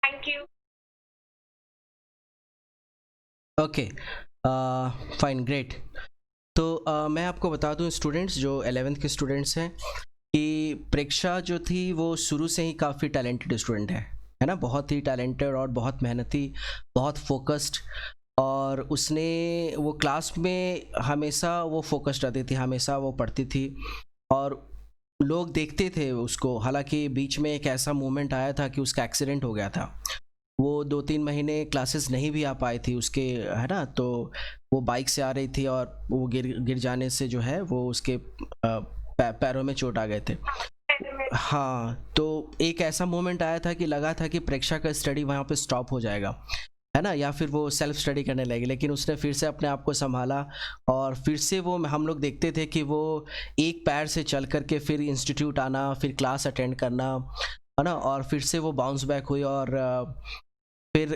Thank you. Okay, fine, great. तो मैं आपको बता दूं स्टूडेंट्स, जो 11th के स्टूडेंट्स हैं, कि प्रेक्षा जो थी वो शुरू से ही काफ़ी टैलेंटेड स्टूडेंट है ना, बहुत ही टैलेंटेड और बहुत मेहनती, बहुत फोकस्ड। और उसने वो क्लास में हमेशा वो फोकस्ड रहती थी, हमेशा वो पढ़ती थी, और लोग देखते थे उसको। हालांकि बीच में एक ऐसा मोमेंट आया था कि उसका एक्सीडेंट हो गया था। वो 2-3 महीने क्लासेस नहीं भी आ पाई थी उसके, है ना। तो वो बाइक से आ रही थी और वो गिर गिर जाने से जो है वो उसके पैरों में चोट आ गए थे। हाँ, तो एक ऐसा मोमेंट आया था कि लगा था कि प्रेक्षा का स्टडी वहाँ पे स्टॉप हो जाएगा, है ना, या फिर वो सेल्फ स्टडी करने लगी। लेकिन उसने फिर से अपने आप को संभाला, और फिर से वो, हम लोग देखते थे कि वो एक पैर से चल करके फिर इंस्टीट्यूट आना, फिर क्लास अटेंड करना, है ना, और फिर से वो बाउंस बैक हुई। और फिर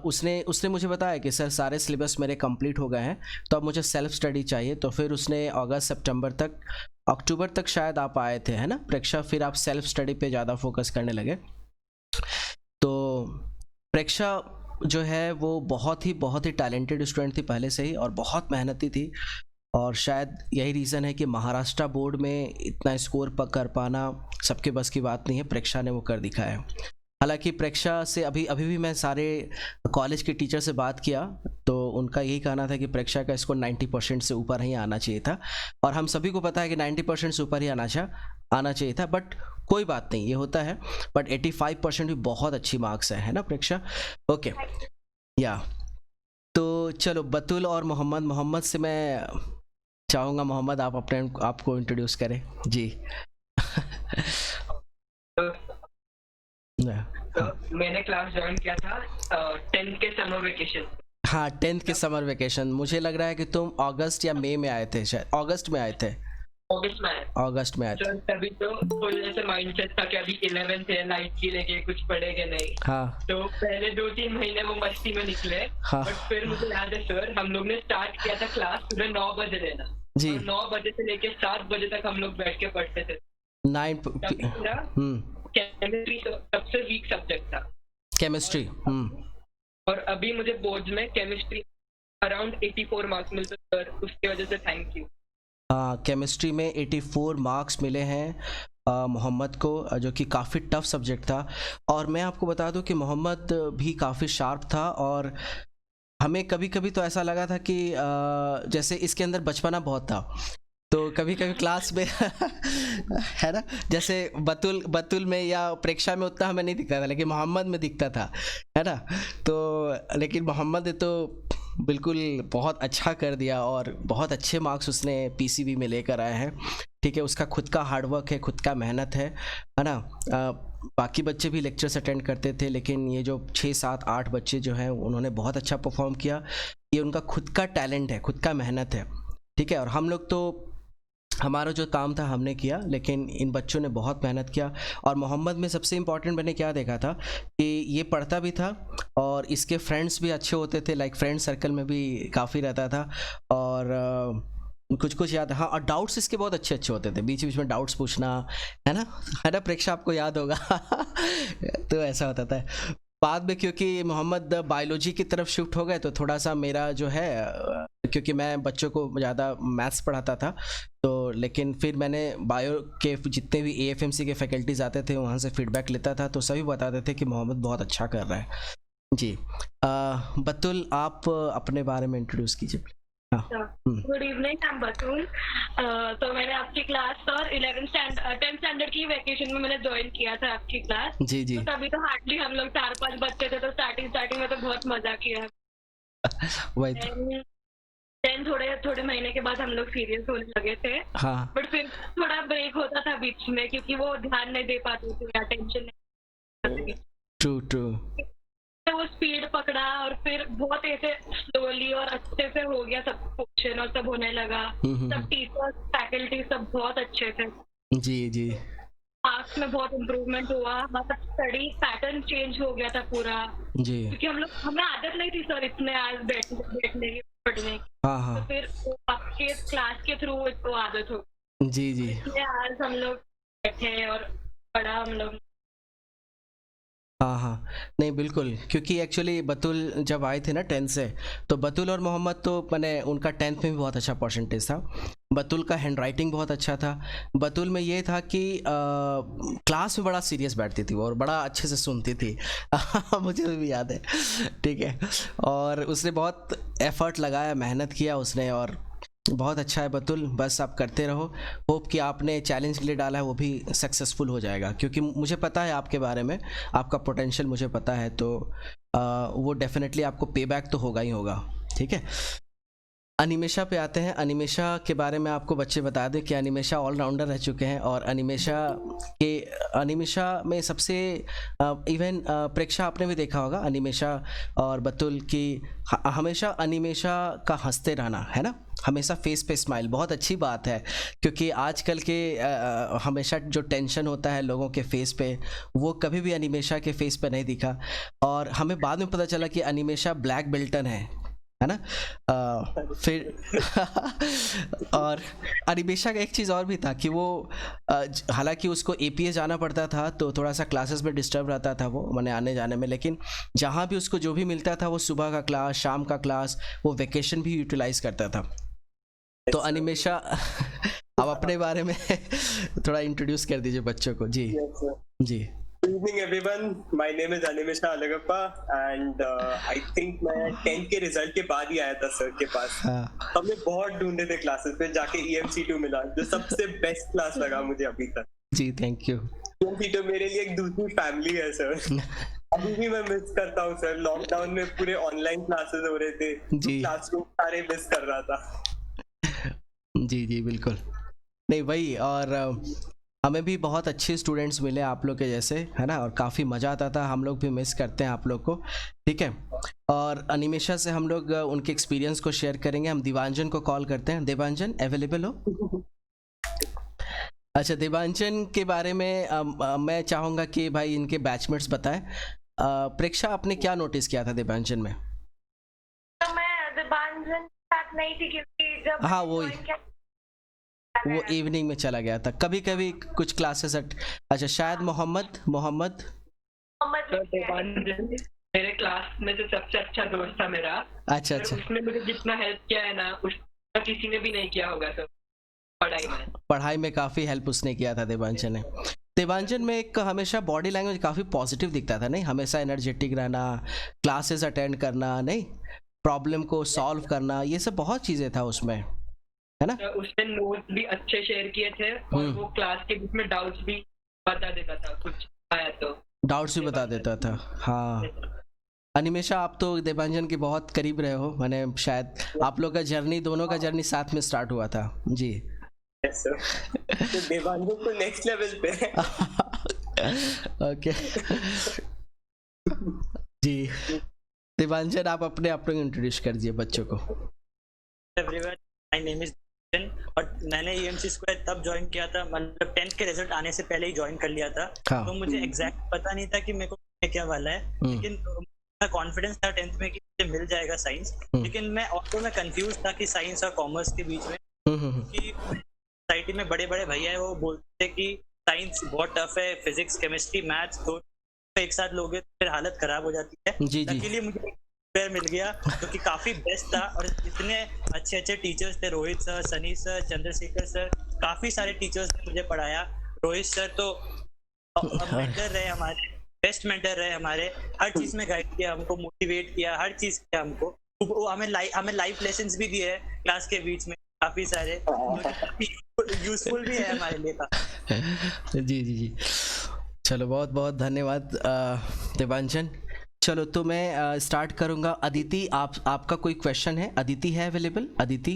उसने उसने मुझे बताया कि सर सारे सिलेबस मेरे कंप्लीट हो गए हैं, तो अब मुझे सेल्फ स्टडी चाहिए। तो फिर उसने अगस्त सितंबर तक, अक्टूबर तक शायद आप आए थे, है ना प्रेक्षा, फिर आप सेल्फ स्टडी पे ज़्यादा फोकस करने लगे। तो प्रेक्षा जो है वो बहुत ही टैलेंटेड स्टूडेंट थी पहले से ही, और बहुत मेहनती थी। और शायद यही रीज़न है कि महाराष्ट्र बोर्ड में इतना स्कोर कर पाना सबके बस की बात नहीं है, प्रेक्षा ने वो कर दिखाया है। हालांकि प्रेक्षा से अभी अभी भी मैं सारे कॉलेज के टीचर से बात किया, तो उनका यही कहना था कि प्रेक्षा का स्कोर 90% से ऊपर ही आना चाहिए था। और हम सभी को पता है कि 90% से ऊपर ही आना चाहिए था, बट कोई बात नहीं, ये होता है। बट 85% भी बहुत अच्छी मार्क्स है ना प्रेक्षा। ओके, या तो चलो, बतुल और मोहम्मद, मोहम्मद से मैं चाहूँगा, मोहम्मद आप अपने आपको इंट्रोड्यूस करें जी। तो मैंने क्लास ज्वाइन किया था 10th के समर वेकेशन। हाँ, 10th के समर वेकेशन। मुझे लग रहा है कि तुम अगस्त या मई में आए थे, शायद अगस्त में आए थे। अगस्त में आया। अगस्त में आए थे। तो तभी तो फुल ऐसे माइंडसेट था कि अभी 11th है, लाइट की लेके कुछ पढ़ेंगे नहीं। हाँ तो पहले 2-3 महीने वो मस्ती में निकले। हाँ बट फिर मुझे याद है सर, हम लोग ने स्टार्ट किया था क्लास सुबह 9 बजे लेना, जी। और 9 बजे से लेके 7 बजे तक हम लोग बैठ के पढ़ते थे। 9 तभी मेरा केमिस्ट्री सबसे वीक सब्जेक्ट था। केमिस्ट्री। और अभी मुझे बोर्ड में केमिस्ट्री अराउंड 84 मार्क्स मिलते सर, उसकी वजह से थैंक यू। हाँ, केमिस्ट्री में 84 मार्क्स मिले हैं मोहम्मद को, जो कि काफ़ी टफ सब्जेक्ट था। और मैं आपको बता दूं कि मोहम्मद भी काफ़ी शार्प था, और हमें कभी कभी तो ऐसा लगा था कि जैसे इसके अंदर बचपना बहुत था। तो कभी कभी क्लास में है ना, जैसे बतुल बतुल में या प्रेक्षा में उतना हमें नहीं दिखता था, लेकिन मोहम्मद में दिखता था, है ना। तो लेकिन मोहम्मद ने तो बिल्कुल बहुत अच्छा कर दिया, और बहुत अच्छे मार्क्स उसने पीसीबी में लेकर आए हैं। ठीक है, उसका खुद का हार्डवर्क है, खुद का मेहनत है ना। बाकी बच्चे भी लेक्चर्स अटेंड करते थे, लेकिन ये जो 6-7-8 बच्चे जो हैं उन्होंने बहुत अच्छा परफॉर्म किया। ये उनका खुद का टैलेंट है, खुद का मेहनत है। ठीक है, और हम लोग तो, हमारा जो काम था हमने किया, लेकिन इन बच्चों ने बहुत मेहनत किया। और मोहम्मद में सबसे इम्पॉर्टेंट मैंने क्या देखा था कि ये पढ़ता भी था, और इसके फ्रेंड्स भी अच्छे होते थे, लाइक फ्रेंड सर्कल में भी काफ़ी रहता था। और कुछ कुछ याद, हाँ, और डाउट्स इसके बहुत अच्छे अच्छे होते थे, बीच बीच में डाउट्स पूछना, है ना, है ना प्रेक्षा, आपको याद होगा। तो ऐसा होता था। बाद में क्योंकि मोहम्मद बायोलॉजी की तरफ शिफ्ट हो गए, तो थोड़ा सा मेरा जो है, क्योंकि मैं बच्चों को ज़्यादा मैथ्स पढ़ाता था, तो लेकिन फिर मैंने बायो के जितने भी एएफएमसी के फैकल्टीज़ आते थे वहाँ से फीडबैक लेता था, तो सभी बताते थे कि मोहम्मद बहुत अच्छा कर रहा है जी। बतुल, आप अपने बारे में इंट्रोड्यूस कीजिए। हाँ। गुड इवनिंग, आई एम बतूल। तो मैंने आपकी क्लास और 10th स्टैंडर्ड की वैकेशन में मैंने ज्वाइन किया था आपकी क्लास। जी जी। तो तभी तो हार्डली हम लोग 4-5 बच्चे थे, तो स्टार्टिंग में तो बहुत मजा किया। वही तो। देन थोड़े थोड़े महीने के बाद हम लोग सीरियस होने लगे थे। हाँ, बट फिर थोड़ा ब्रेक होता था बीच में, क्योंकि वो ध्यान नहीं दे पाती थी, अटेंशन नहीं। True true. तो वो स्पीड पकड़ा, और फिर बहुत ऐसे स्लोली और अच्छे से हो गया सब, क्वेश्चन और सब होने लगा। सब टीचर्स फैकल्टी सब बहुत अच्छे थे। जी जी। मार्क्स में बहुत इम्प्रूवमेंट हुआ, मतलब स्टडी पैटर्न चेंज हो गया था पूरा, जी। क्योंकि हमें आदत नहीं थी सर इतने आज बैठने की, पढ़ने की। हाँ हाँ। तो फिर आपके क्लास के थ्रू तो आदत हो, जी जी। इसलिए आज हम लोग बैठे और पढ़ा हम लोग। हाँ हाँ, नहीं बिल्कुल, क्योंकि एक्चुअली बतुल जब आए थे ना 10th से, तो बतुल और मोहम्मद तो मैंने उनका 10th में भी बहुत अच्छा परसेंटेज था। बतुल का हैंड राइटिंग बहुत अच्छा था। बतुल में ये था कि क्लास में बड़ा सीरियस बैठती थी वो और बड़ा अच्छे से सुनती थी। मुझे भी याद है, ठीक है। और उसने बहुत एफर्ट लगाया, मेहनत किया उसने, और बहुत अच्छा है बतुल, बस आप करते रहो। होप कि आपने चैलेंज के लिए डाला है वो भी सक्सेसफुल हो जाएगा, क्योंकि मुझे पता है आपके बारे में, आपका पोटेंशियल मुझे पता है, तो वो डेफिनेटली आपको पे बैक तो होगा ही होगा, ठीक है। अनिमेशा पे आते हैं। अनिमेशा के बारे में आपको बच्चे बता दें कि अनिमेशा ऑलराउंडर रह चुके हैं, और अनिमेशा में सबसे इवन प्रेक्षा आपने भी देखा होगा अनिमेशा और बतुल की, हमेशा अनिमेशा का हंसते रहना है ना, हमेशा फेस पे स्माइल, बहुत अच्छी बात है, क्योंकि आजकल के हमेशा जो टेंशन होता है लोगों के फेस पे, वो कभी भी अनिमेशा के फेस पे नहीं दिखा। और हमें बाद में पता चला कि अनिमेशा ब्लैक बेल्टन है ना। फिर और अनिमेशा का एक चीज़ और भी था कि वो हालांकि उसको एपीए जाना पड़ता था, तो थोड़ा सा क्लासेस में डिस्टर्ब रहता था वो, मैंने आने जाने में, लेकिन जहाँ भी उसको जो भी मिलता था, वो सुबह का क्लास, शाम का क्लास, वो वेकेशन भी यूटिलाइज करता था। तो अनिमेशा आप अपने बारे में थोड़ा इंट्रोड्यूस कर दीजिए बच्चों को। जी जी। Good evening everyone. My name is Animesha Alagappa and I think मैं 10th के रिजल्ट के बाद ही आया था सर के पास। हमने बहुत ढूंढे थे क्लासेस पे, जाके EMC2 मिला जो सबसे बेस्ट क्लास लगा मुझे अभी तक। जी थैंक यू। EMC2 मेरे लिए एक दूसरी फैमिली है सर। अभी भी मैं मिस करता हूँ सर। लॉकडाउन में पूरे ऑनलाइन क्लासेस हो रहे थे, क्लासरूम सारे मिस कर रहा था। जी जी बिल्कुल, नहीं वही, और हमें भी बहुत अच्छे स्टूडेंट्स मिले आप लोग के जैसे, है ना, और काफ़ी मज़ा आता था। हम लोग भी मिस करते हैं आप लोग को, ठीक है। और अनिमेशा से हम लोग उनके एक्सपीरियंस को शेयर करेंगे। हम देवांजन को कॉल करते हैं। देवांजन अवेलेबल हो? अच्छा, देवांजन के बारे में मैं चाहूँगा कि भाई इनके बैचमेट्स बताएं। प्रेक्षा, आपने क्या नोटिस किया था देवांजन में? तो मैं देवांजन के साथ नहीं थी, क्योंकि जब हाँ वो इवनिंग में चला गया था, कभी कभी कुछ क्लासेस। अच्छा, शायद मोहम्मद देवांजन मेरे क्लास में से सबसे अच्छा दोस्त था मेरा। अच्छा अच्छा। उसने मुझे जितना हेल्प किया है ना, उसका किसी ने भी नहीं किया होगा सर। पढ़ाई में काफ़ी हेल्प उसने किया था देवांजन ने। देवांजन में एक हमेशा बॉडी लैंग्वेज काफ़ी पॉजिटिव दिखता था, नहीं, हमेशा एनर्जेटिक रहना, क्लासेस अटेंड करना, नहीं, प्रॉब्लम को सॉल्व करना, ये सब बहुत चीज़ें था उसमें, है ना। तो उसने नोट्स भी अच्छे शेयर किए थे, और वो क्लास के बीच में डाउट्स भी बता देता था, कुछ आया तो डाउट्स भी बता देता था। हाँ, अनिमेशा आप तो देवांजन के बहुत करीब रहे हो, मैंने शायद आप लोग का जर्नी, दोनों का जर्नी साथ में स्टार्ट हुआ था। जी यस सर। तो देवांजन को नेक्स्ट लेवल पे ओके जी। देवांजन आप अपने आप को इंट्रोड्यूस कर दीजिए बच्चों को। Everyone, my name is Devanjan, और मैंने EMC स्क्वायर तब ज्वाइन किया था, मतलब 10th के रिजल्ट आने से पहले ही ज्वाइन कर लिया था। हाँ। तो मुझे एग्जैक्ट पता नहीं था कि मेरे को क्या वाला है, लेकिन मैं कॉन्फिडेंस था 10th में कि मुझे मिल जाएगा साइंस। लेकिन मैं कंफ्यूज था कि साइंस और कॉमर्स के बीच में, कि सोसाइटी में बड़े बड़े भैया है वो बोलते हैं कि साइंस बहुत टफ है, फिजिक्स, केमिस्ट्री, मैथ्स तो एक साथ लोगे तो फिर हालत खराब हो जाती है। इसलिए मुझे पेयर मिल गया जो कि काफी बेस्ट था, और इतने अच्छे अच्छे टीचर्स थे, Rohit sir, Sunny sir, Chandrashekhar sir, काफी सारे टीचर्स ने मुझे पढ़ाया। रोहित सर तो मेंटर रहे हमारे, बेस्ट मेंटर रहे हमारे, हर चीज में गाइड किया हमको, मोटिवेट किया, हर चीज किया हमको। हमें लाइफ लेसन्स भी दिए क्लास के बीच में, काफी सारे यूजफुल भी है हमारे लिए। जी जी जी, चलो बहुत बहुत धन्यवाद देवांजन। चलो तो मैं स्टार्ट करूंगा। अदिति, आपका कोई क्वेश्चन है? अदिति है अवेलेबल? अदिति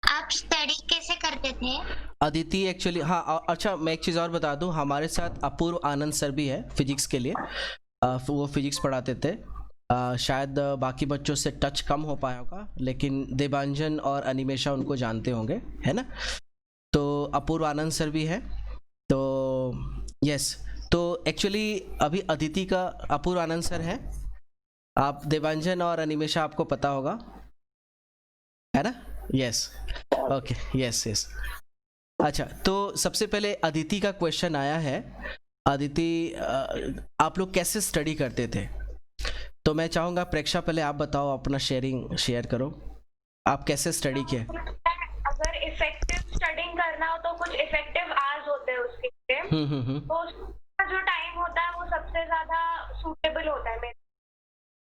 आप स्टडी कैसे करते थे? अदिति एक्चुअली, हाँ अच्छा, मैं एक चीज़ और बता दूं, हमारे साथ अपूर्व आनंद सर भी है फिजिक्स के लिए। वो फिजिक्स पढ़ाते थे। शायद बाकी बच्चों से टच कम हो पाया होगा, लेकिन देवांजन और अनिमेशा उनको जानते होंगे, है ना। तो अपूर्व आनंद सर भी है। तो यस, तो एक्चुअली अभी अदिति का, अपूर्व आनंद सर है, आप देवांजन और अनिमेशा आपको पता होगा, यस ओके यस यस। अच्छा तो सबसे पहले अदिति का क्वेश्चन आया है। अदिति आप लोग कैसे स्टडी करते थे? तो मैं चाहूँगा प्रेक्षा पहले आप बताओ, अपना शेयर करो, आप कैसे स्टडी किए? अगर इफेक्टिव स्टडिंग करना हो तो कुछ इफेक्टिव आवर्स होते हैं उसके लिए, तो उसका जो टाइम होता है वो सबसे ज्यादा सूटेबल होता है मेरे,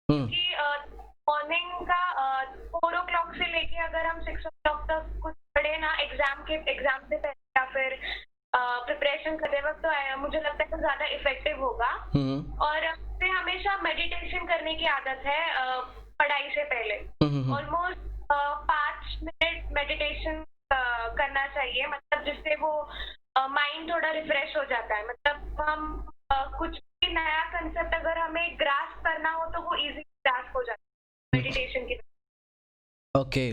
क्योंकि मॉर्निंग का 4 o'clock से लेके अगर हम 6 o'clock तक कुछ पढ़े ना एग्जाम से पहले या फिर प्रिपरेशन करते वक्त, तो मुझे लगता है तो ज्यादा इफेक्टिव होगा। और मुझे हमेशा मेडिटेशन करने की आदत है पढ़ाई से पहले, ऑलमोस्ट 5 मिनट मेडिटेशन करना चाहिए, मतलब जिससे वो माइंड थोड़ा रिफ्रेश हो जाता है। मतलब हम कुछ भी नया कंसेप्ट अगर हमें ग्रास्प करना हो तो वो इजी ग्रास्प हो जाता है मेडिटेशन की। ओके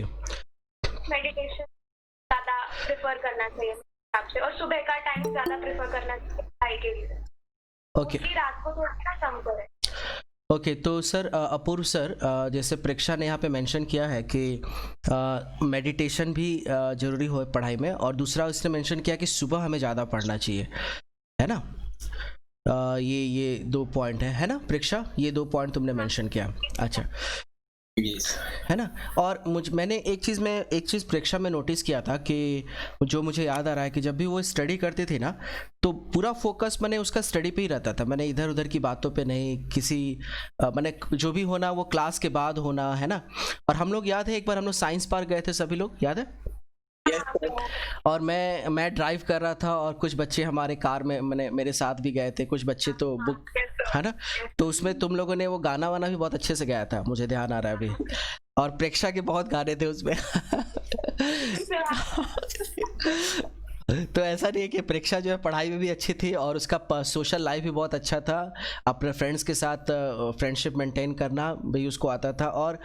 मेडिटेशन ज्यादा प्रेफर करना चाहिए हिसाब से, और सुबह का टाइम ज्यादा प्रेफर करना चाहिए पढ़ाई के लिए। ओके रात को थोड़ा सा कम करें। ओके तो सर अपूर्व सर, जैसे प्रेक्षा ने यहाँ पे मेंशन किया है कि मेडिटेशन भी ज़रूरी हो पढ़ाई में, और दूसरा उसने मेंशन किया कि सुबह हमें ज़्यादा पढ़ना चाहिए, है ना? ये 2 पॉइंट है ना प्रेक्षा? ये 2 पॉइंट तुमने मेंशन किया। अच्छा है ना? और मैंने एक चीज़ प्रेक्षा में नोटिस किया था कि जो मुझे याद आ रहा है कि जब भी वो स्टडी करती थी ना, तो पूरा फोकस मैंने उसका स्टडी पे ही रहता था। मैंने इधर उधर की बातों पे नहीं, किसी मैंने जो भी होना वो क्लास के बाद होना, है ना? और हम लोग याद है एक बार हम लोग साइंस पार्क गए थे, सभी लोग याद है? और मैं ड्राइव कर रहा था और कुछ बच्चे हमारे कार में मेरे साथ भी गए थे, कुछ बच्चे तो बुक, है ना? तो उसमें तुम लोगों ने वो गाना वाना भी बहुत अच्छे से गाया था, मुझे ध्यान आ रहा है अभी, और प्रेक्षा के बहुत गाने थे उसमें। तो ऐसा नहीं है कि प्रेक्षा जो है पढ़ाई में भी अच्छी थी और उसका सोशल लाइफ भी बहुत अच्छा था, अपने फ्रेंड्स के साथ फ्रेंडशिप मेंटेन करना भी उसको आता था। और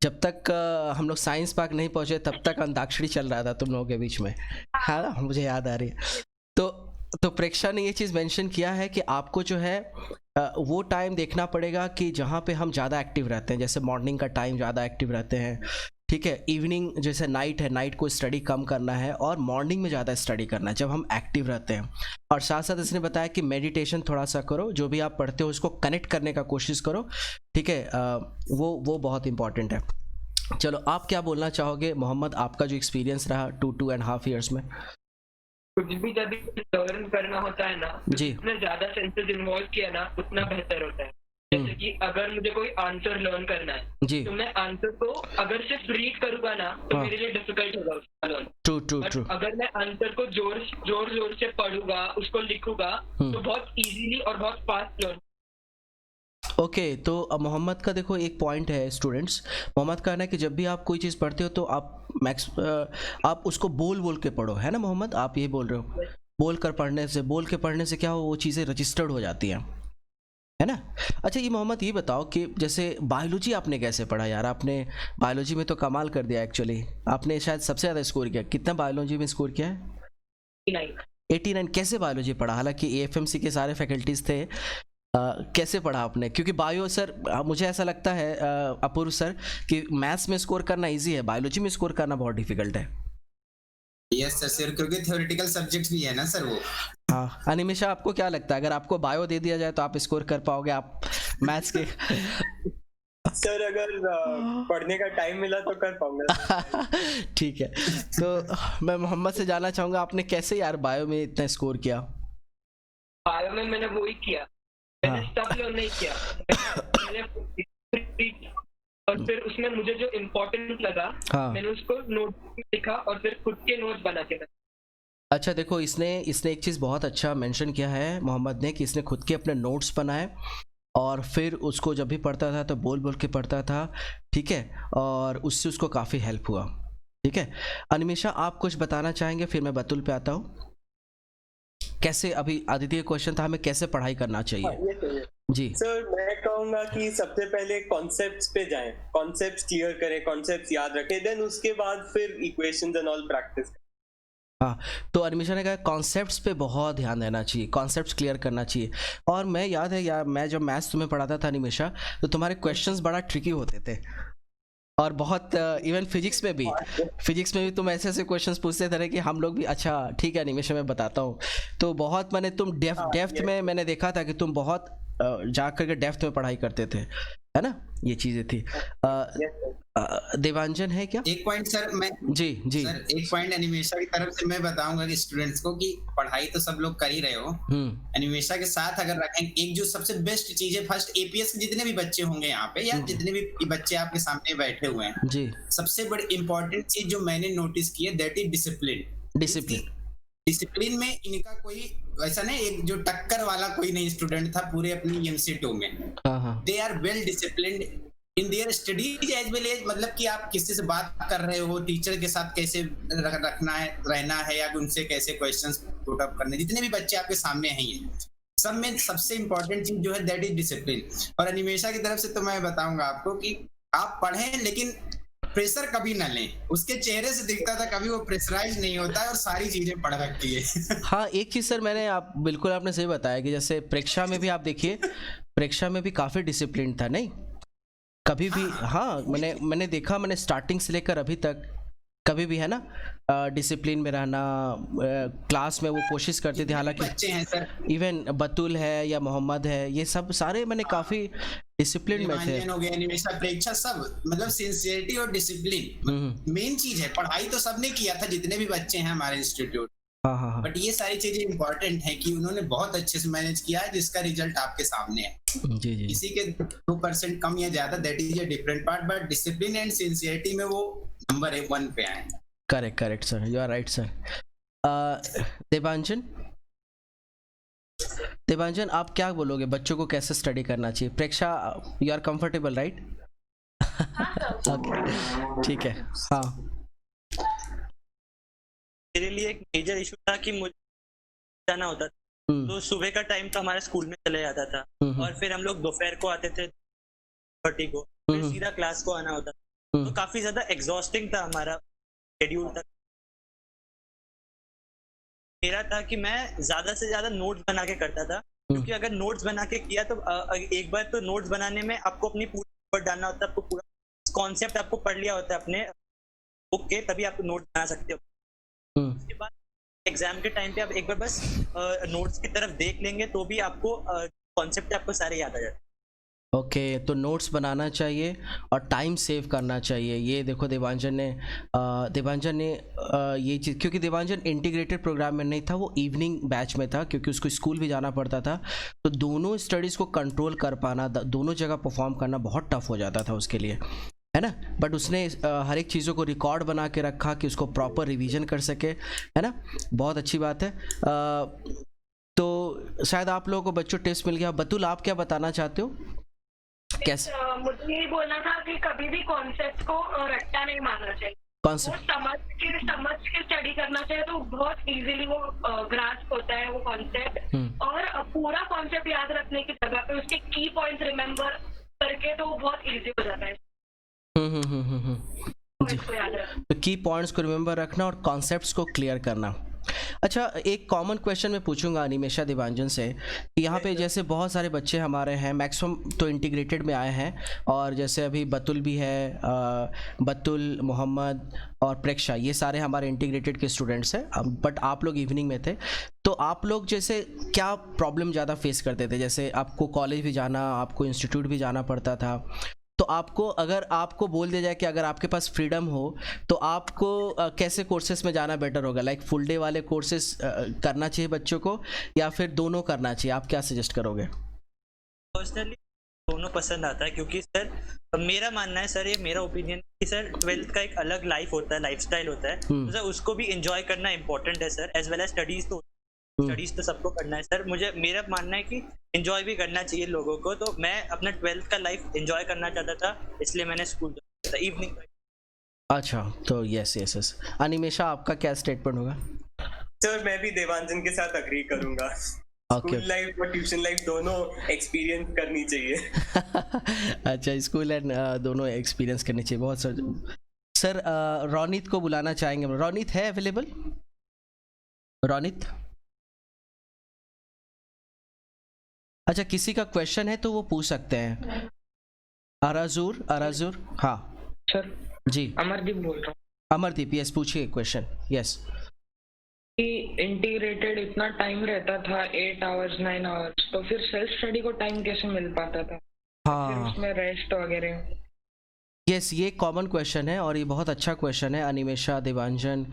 जब तक हम लोग साइंस पार्क नहीं पहुंचे तब तक अंताक्षरी चल रहा था तुम लोगों के बीच में, है ना? मुझे याद आ रही है। तो प्रेक्षा ने ये चीज़ मेंशन किया है कि आपको जो है वो टाइम देखना पड़ेगा कि जहाँ पे हम ज़्यादा एक्टिव रहते हैं, जैसे मॉर्निंग का टाइम ज़्यादा एक्टिव रहते हैं, ठीक है? इवनिंग जैसे नाइट है, नाइट को स्टडी कम करना है और मॉर्निंग में ज़्यादा स्टडी करना है जब हम एक्टिव रहते हैं। और साथ साथ इसने बताया कि मेडिटेशन थोड़ा सा करो, जो भी आप पढ़ते हो उसको कनेक्ट करने का कोशिश करो, ठीक है? वो बहुत इंपॉर्टेंट है। चलो आप क्या बोलना चाहोगे मोहम्मद, आपका जो एक्सपीरियंस रहा 2.5 ईयर्स में? कुछ भी जब लर्न करना होता है ना, जी, जितने ज्यादा सेंसेस इन्वॉल्व किया ना उतना बेहतर होता है। जैसे कि अगर मुझे कोई आंसर लर्न करना है जी, तो मैं आंसर को अगर सिर्फ रीड करूंगा ना तो मेरे लिए डिफिकल्ट होगा उसका लर्न। ट्रू। अगर मैं आंसर को जोर से पढ़ूंगा, उसको लिखूंगा, तो बहुत इजीली और बहुत फास्ट लर्न। ओके तो मोहम्मद का देखो एक पॉइंट है स्टूडेंट्स, मोहम्मद कहना है कि जब भी आप कोई चीज़ पढ़ते हो तो आप उसको बोल के पढ़ो, है ना मोहम्मद? आप ये बोल रहे हो बोल के पढ़ने से क्या हो, वो चीज़ें रजिस्टर्ड हो जाती हैं, है ना? अच्छा ये मोहम्मद ये बताओ कि जैसे बायोलॉजी आपने कैसे पढ़ा यार? आपने बायोलॉजी में तो कमाल कर दिया एक्चुअली, आपने शायद सबसे ज़्यादा स्कोर किया। कितना बायोलॉजी में स्कोर किया है? 89। कैसे बायोलॉजी पढ़ा? हालांकि AFMC के सारे फैकल्टीज थे, कैसे पढ़ा आपने? क्योंकि बायो सर मुझे ऐसा लगता है अपूर्व सर कि मैथ्स में स्कोर करना इजी है, बायोलॉजी में स्कोर करना बहुत डिफिकल्ट है। यस सर, क्योंकि थ्योरेटिकल सब्जेक्ट्स भी है ना सर वो। हाँ अनिमेशा, आपको क्या लगता है अगर आपको बायो दे दिया जाए तो आप स्कोर कर पाओगे आप मैथ्स के? सर अगर पढ़ने का टाइम मिला तो कर पाऊंगा। ठीक है, तो मैं मोहम्मद से जानना चाहूंगा आपने कैसे यार बायो में इतना स्कोर किया? बायो में मैंने वही किया, मैंने सब लर्न नहीं किया, और फिर उसमें मुझे जो इम्पोर्टेंट लगा मैंने उसको नोट लिखा और फिर खुद के नोट्स बना के। अच्छा देखो इसने एक चीज़ बहुत अच्छा मेंशन किया है मोहम्मद ने कि इसने खुद के अपने नोट्स बनाए और फिर उसको जब भी पढ़ता था तो बोल के पढ़ता था, ठीक है? और उससे उसको काफ़ी हेल्प हुआ, ठीक है? अनिमेशा आप कुछ बताना चाहेंगे, फिर मैं बतुल पे आता हूँ। कैसे, अभी आदित्य क्वेश्चन था हमें कैसे पढ़ाई करना चाहिए? जी सर मैं कहूँगा कि सबसे पहले कॉन्सेप्ट्स पे जाएं, कॉन्सेप्ट्स क्लियर करें, कॉन्सेप्ट्स याद रखें, देन उसके बाद फिर इक्वेशंस एंड ऑल प्रैक्टिस। हाँ, तो अनिमेशा ने कहा कॉन्सेप्ट्स पे बहुत ध्यान देना चाहिए, कॉन्सेप्ट्स क्लियर करना चाहिए। और मैं याद है यार, मैं जब मैथ्स तुम्हें पढ़ाता था अनिमेशा, तो तुम्हारे क्वेश्चंस बड़ा ट्रिकी होते थे और बहुत इवन फिजिक्स में भी तुम ऐसे ऐसे क्वेश्चंस पूछते थे कि हम लोग भी अच्छा ठीक है एनिमेशन में बताता हूँ। तो बहुत मैंने तुम डेप्थ में मैंने देखा था कि तुम बहुत जा करके डेप्थ में पढ़ाई करते थे, है ना, ये चीजें थी। देवांजन है क्या? एक पॉइंट सर मैं जी सर एक पॉइंट एनिमेशा की तरफ से मैं बताऊंगा कि स्टूडेंट्स को कि पढ़ाई तो सब लोग कर ही रहे हो, एनिमेशा के साथ अगर रखें एक जो सबसे बेस्ट चीज है, फर्स्ट एपीएस के जितने भी बच्चे होंगे यहाँ पे या जितने भी बच्चे आपके सामने बैठे हुए हैं जी, सबसे बड़ी इंपॉर्टेंट चीज जो मैंने नोटिस की है दैट इज डिसिप्लिन। डिसिप्लिन में इनका कोई ऐसा नहीं, एक जो टक्कर वाला कोई नहीं स्टूडेंट था पूरे अपनी एमसी2 में। They are well disciplined in their studies as well as, मतलब कि आप किसी से बात कर रहे हो, टीचर के साथ कैसे रखना है रहना है या उनसे कैसे क्वेश्चंस पुट अप करने, जितने भी बच्चे आपके सामने हैं ये सब में सबसे इंपॉर्टेंट चीज जो है दैट इज डिसिप्लिन। और एनिमेशा की तरफ से तो मैं बताऊंगा आपको कि आप पढ़ें लेकिन प्रेशर कभी ना लें। उसके चेहरे से दिखता था कभी वो प्रेशराइज नहीं होता है और सारी चीजें पढ़ रखती है। हाँ, एक चीज सर मैंने आप बिल्कुल आपने सही बताया कि जैसे परीक्षा में भी आप देखिए, परीक्षा में भी काफी डिसिप्लिन था, नहीं कभी भी। हाँ, मैंने देखा, मैंने स्टार्टिंग से लेकर अभी तक कभी भी, है ना, डिसिप्लिन में रहना, क्लास में वो कोशिश करते थे। हालांकि बच्चे हैं सर, इवन बतुल है या मोहम्मद है, ये सब सारे मैंने काफी डिसिप्लिन में थे। हो गया, एनिमेशा, प्रेक्षा, सब मतलब सिंसियरिटी और डिसिप्लिन मेन चीज है। पढ़ाई तो सबने किया था जितने भी बच्चे हैं हमारे इंस्टीट्यूट, हाँ। बट ये सारी चीजें इंपॉर्टेंट है कि उन्होंने बहुत अच्छे से मैनेज किया है जिसका रिजल्ट आपके सामने है। जी। किसी के 2% कम या ज्यादा that is a different part, but discipline and sincerity में वो नंबर 1 पे आए। Correct sir, you are right sir. Devanjan आप क्या बोलोगे, बच्चों को कैसे स्टडी करना चाहिए? Preksha, you are comfortable right? Okay, ठीक है। हाँ, मेरे लिए एक मेजर इशू था कि मुझे जाना होता था, तो सुबह का टाइम तो हमारे स्कूल में चले जाता था और फिर हम लोग दोपहर को आते थे 30 को, फिर सीधा क्लास को आना होता था। तो काफी ज्यादा एग्जॉस्टिंग था हमारा शेड्यूल तक। मेरा था कि मैं ज्यादा से ज्यादा नोट्स बना के करता था, क्योंकि अगर नोट्स बना के किया तो एक बार तो नोट्स बनाने में आपको अपनी पूरी एफर्ट डालना होता है, आपको पूरा कॉन्सेप्ट आपको पढ़ लिया होता है अपने बुक के, तभी आप नोट्स बना सकते हो। उसके बाद एग्जाम के टाइम पे आप एक बार बस नोट्स की तरफ देख लेंगे तो भी आपको कॉन्सेप्ट आपको सारे याद आ जाते। ओके, तो नोट्स बनाना चाहिए और टाइम सेव करना चाहिए। ये देखो देवांजन ने ये चीज़, क्योंकि देवांजन इंटीग्रेटेड प्रोग्राम में नहीं था, वो इवनिंग बैच में था, क्योंकि उसको स्कूल भी जाना पड़ता था, तो दोनों स्टडीज़ को कंट्रोल कर पाना, दोनों जगह परफॉर्म करना बहुत टफ हो जाता था उसके लिए, है ना। बट उसने हर एक चीज़ों को रिकॉर्ड बना के रखा कि उसको प्रॉपर रिवीजन कर सके, है ना, बहुत अच्छी बात है। तो शायद आप लोगों को बच्चों टिप्स मिल गया। बतुल, आप क्या बताना चाहते हो? कैसे? मुझे ये बोलना था कि कभी भी कॉन्सेप्ट को रट्टा नहीं मानना चाहिए। कॉन्सेप्ट समझ के स्टडी करना चाहिए, तो बहुत इजीली वो ग्रास्प होता है वो कॉन्सेप्ट, और पूरा कॉन्सेप्ट याद रखने की जगह पे उसके की पॉइंट्स रिमेम्बर करके तो बहुत इजी हो जाता है। तो की पॉइंट्स को रिमेम्बर रखना और कॉन्सेप्ट्स को क्लियर करना। अच्छा, एक कॉमन क्वेश्चन मैं पूछूंगा अनिमेशा देवांजन से कि यहाँ पे जैसे बहुत सारे बच्चे हमारे हैं, मैक्सिमम तो इंटीग्रेटेड में आए हैं, और जैसे अभी बतुल भी है, बतुल, मोहम्मद और प्रेक्षा, ये सारे हमारे इंटीग्रेटेड के स्टूडेंट्स हैं, बट आप लोग इवनिंग में थे। तो आप लोग जैसे क्या प्रॉब्लम ज़्यादा फेस करते थे? जैसे आपको कॉलेज भी जाना, आपको इंस्टीट्यूट भी जाना पड़ता था, तो आपको, अगर आपको बोल दिया जाए कि अगर आपके पास फ्रीडम हो तो आपको कैसे कोर्सेज में जाना बेटर होगा? लाइक फुल डे वाले कोर्सेज करना चाहिए बच्चों को, या फिर दोनों करना चाहिए? आप क्या सजेस्ट करोगे? पर्सनली दोनों पसंद आता है, क्योंकि सर मेरा मानना है सर, ये मेरा ओपिनियन कि सर 12th का एक अलग लाइफ होता है, लाइफस्टाइल होता है, तो सर उसको भी एंजॉय करना इंपॉर्टेंट है sir, as well as studies तो सबको करना है सर। मेरा मानना है कि एंजॉय भी करना चाहिए लोगों को, तो मैं अपना 12th का लाइफ एंजॉय करना चाहता था, इसलिए मैंने स्कूल था इवनिंग। अच्छा, तो यस। अनिमेशा, आपका क्या स्टेटमेंट होगा? सर मैं भी देवांजन के साथ अग्री करूंगा। स्कूल लाइफ और ट्यूशन लाइफ दोनों एक्सपीरियंस करनी चाहिए। अच्छा, स्कूल एंड दोनों एक्सपीरियंस करनी चाहिए, बहुत सर। रोनित को बुलाना चाहेंगे। रोनित है अवेलेबल? रोनित, अच्छा, किसी का क्वेश्चन है तो वो पूछ सकते हैं। अराजूर, हाँ सर जी अमरदीप बोल रहा हूँ अमरदीप, यस पूछिए क्वेश्चन। यस कि इंटीग्रेटेड इतना टाइम रहता था 8 आवर्स 9 आवर्स, तो फिर सेल्फ स्टडी को टाइम कैसे मिल पाता था? फिर हाँ, उसमें रेस्ट वगैरह। यस ये कॉमन क्वेश्चन है और ये बहुत अच्छा क्वेश्चन है अनिमेशा, देवांजन,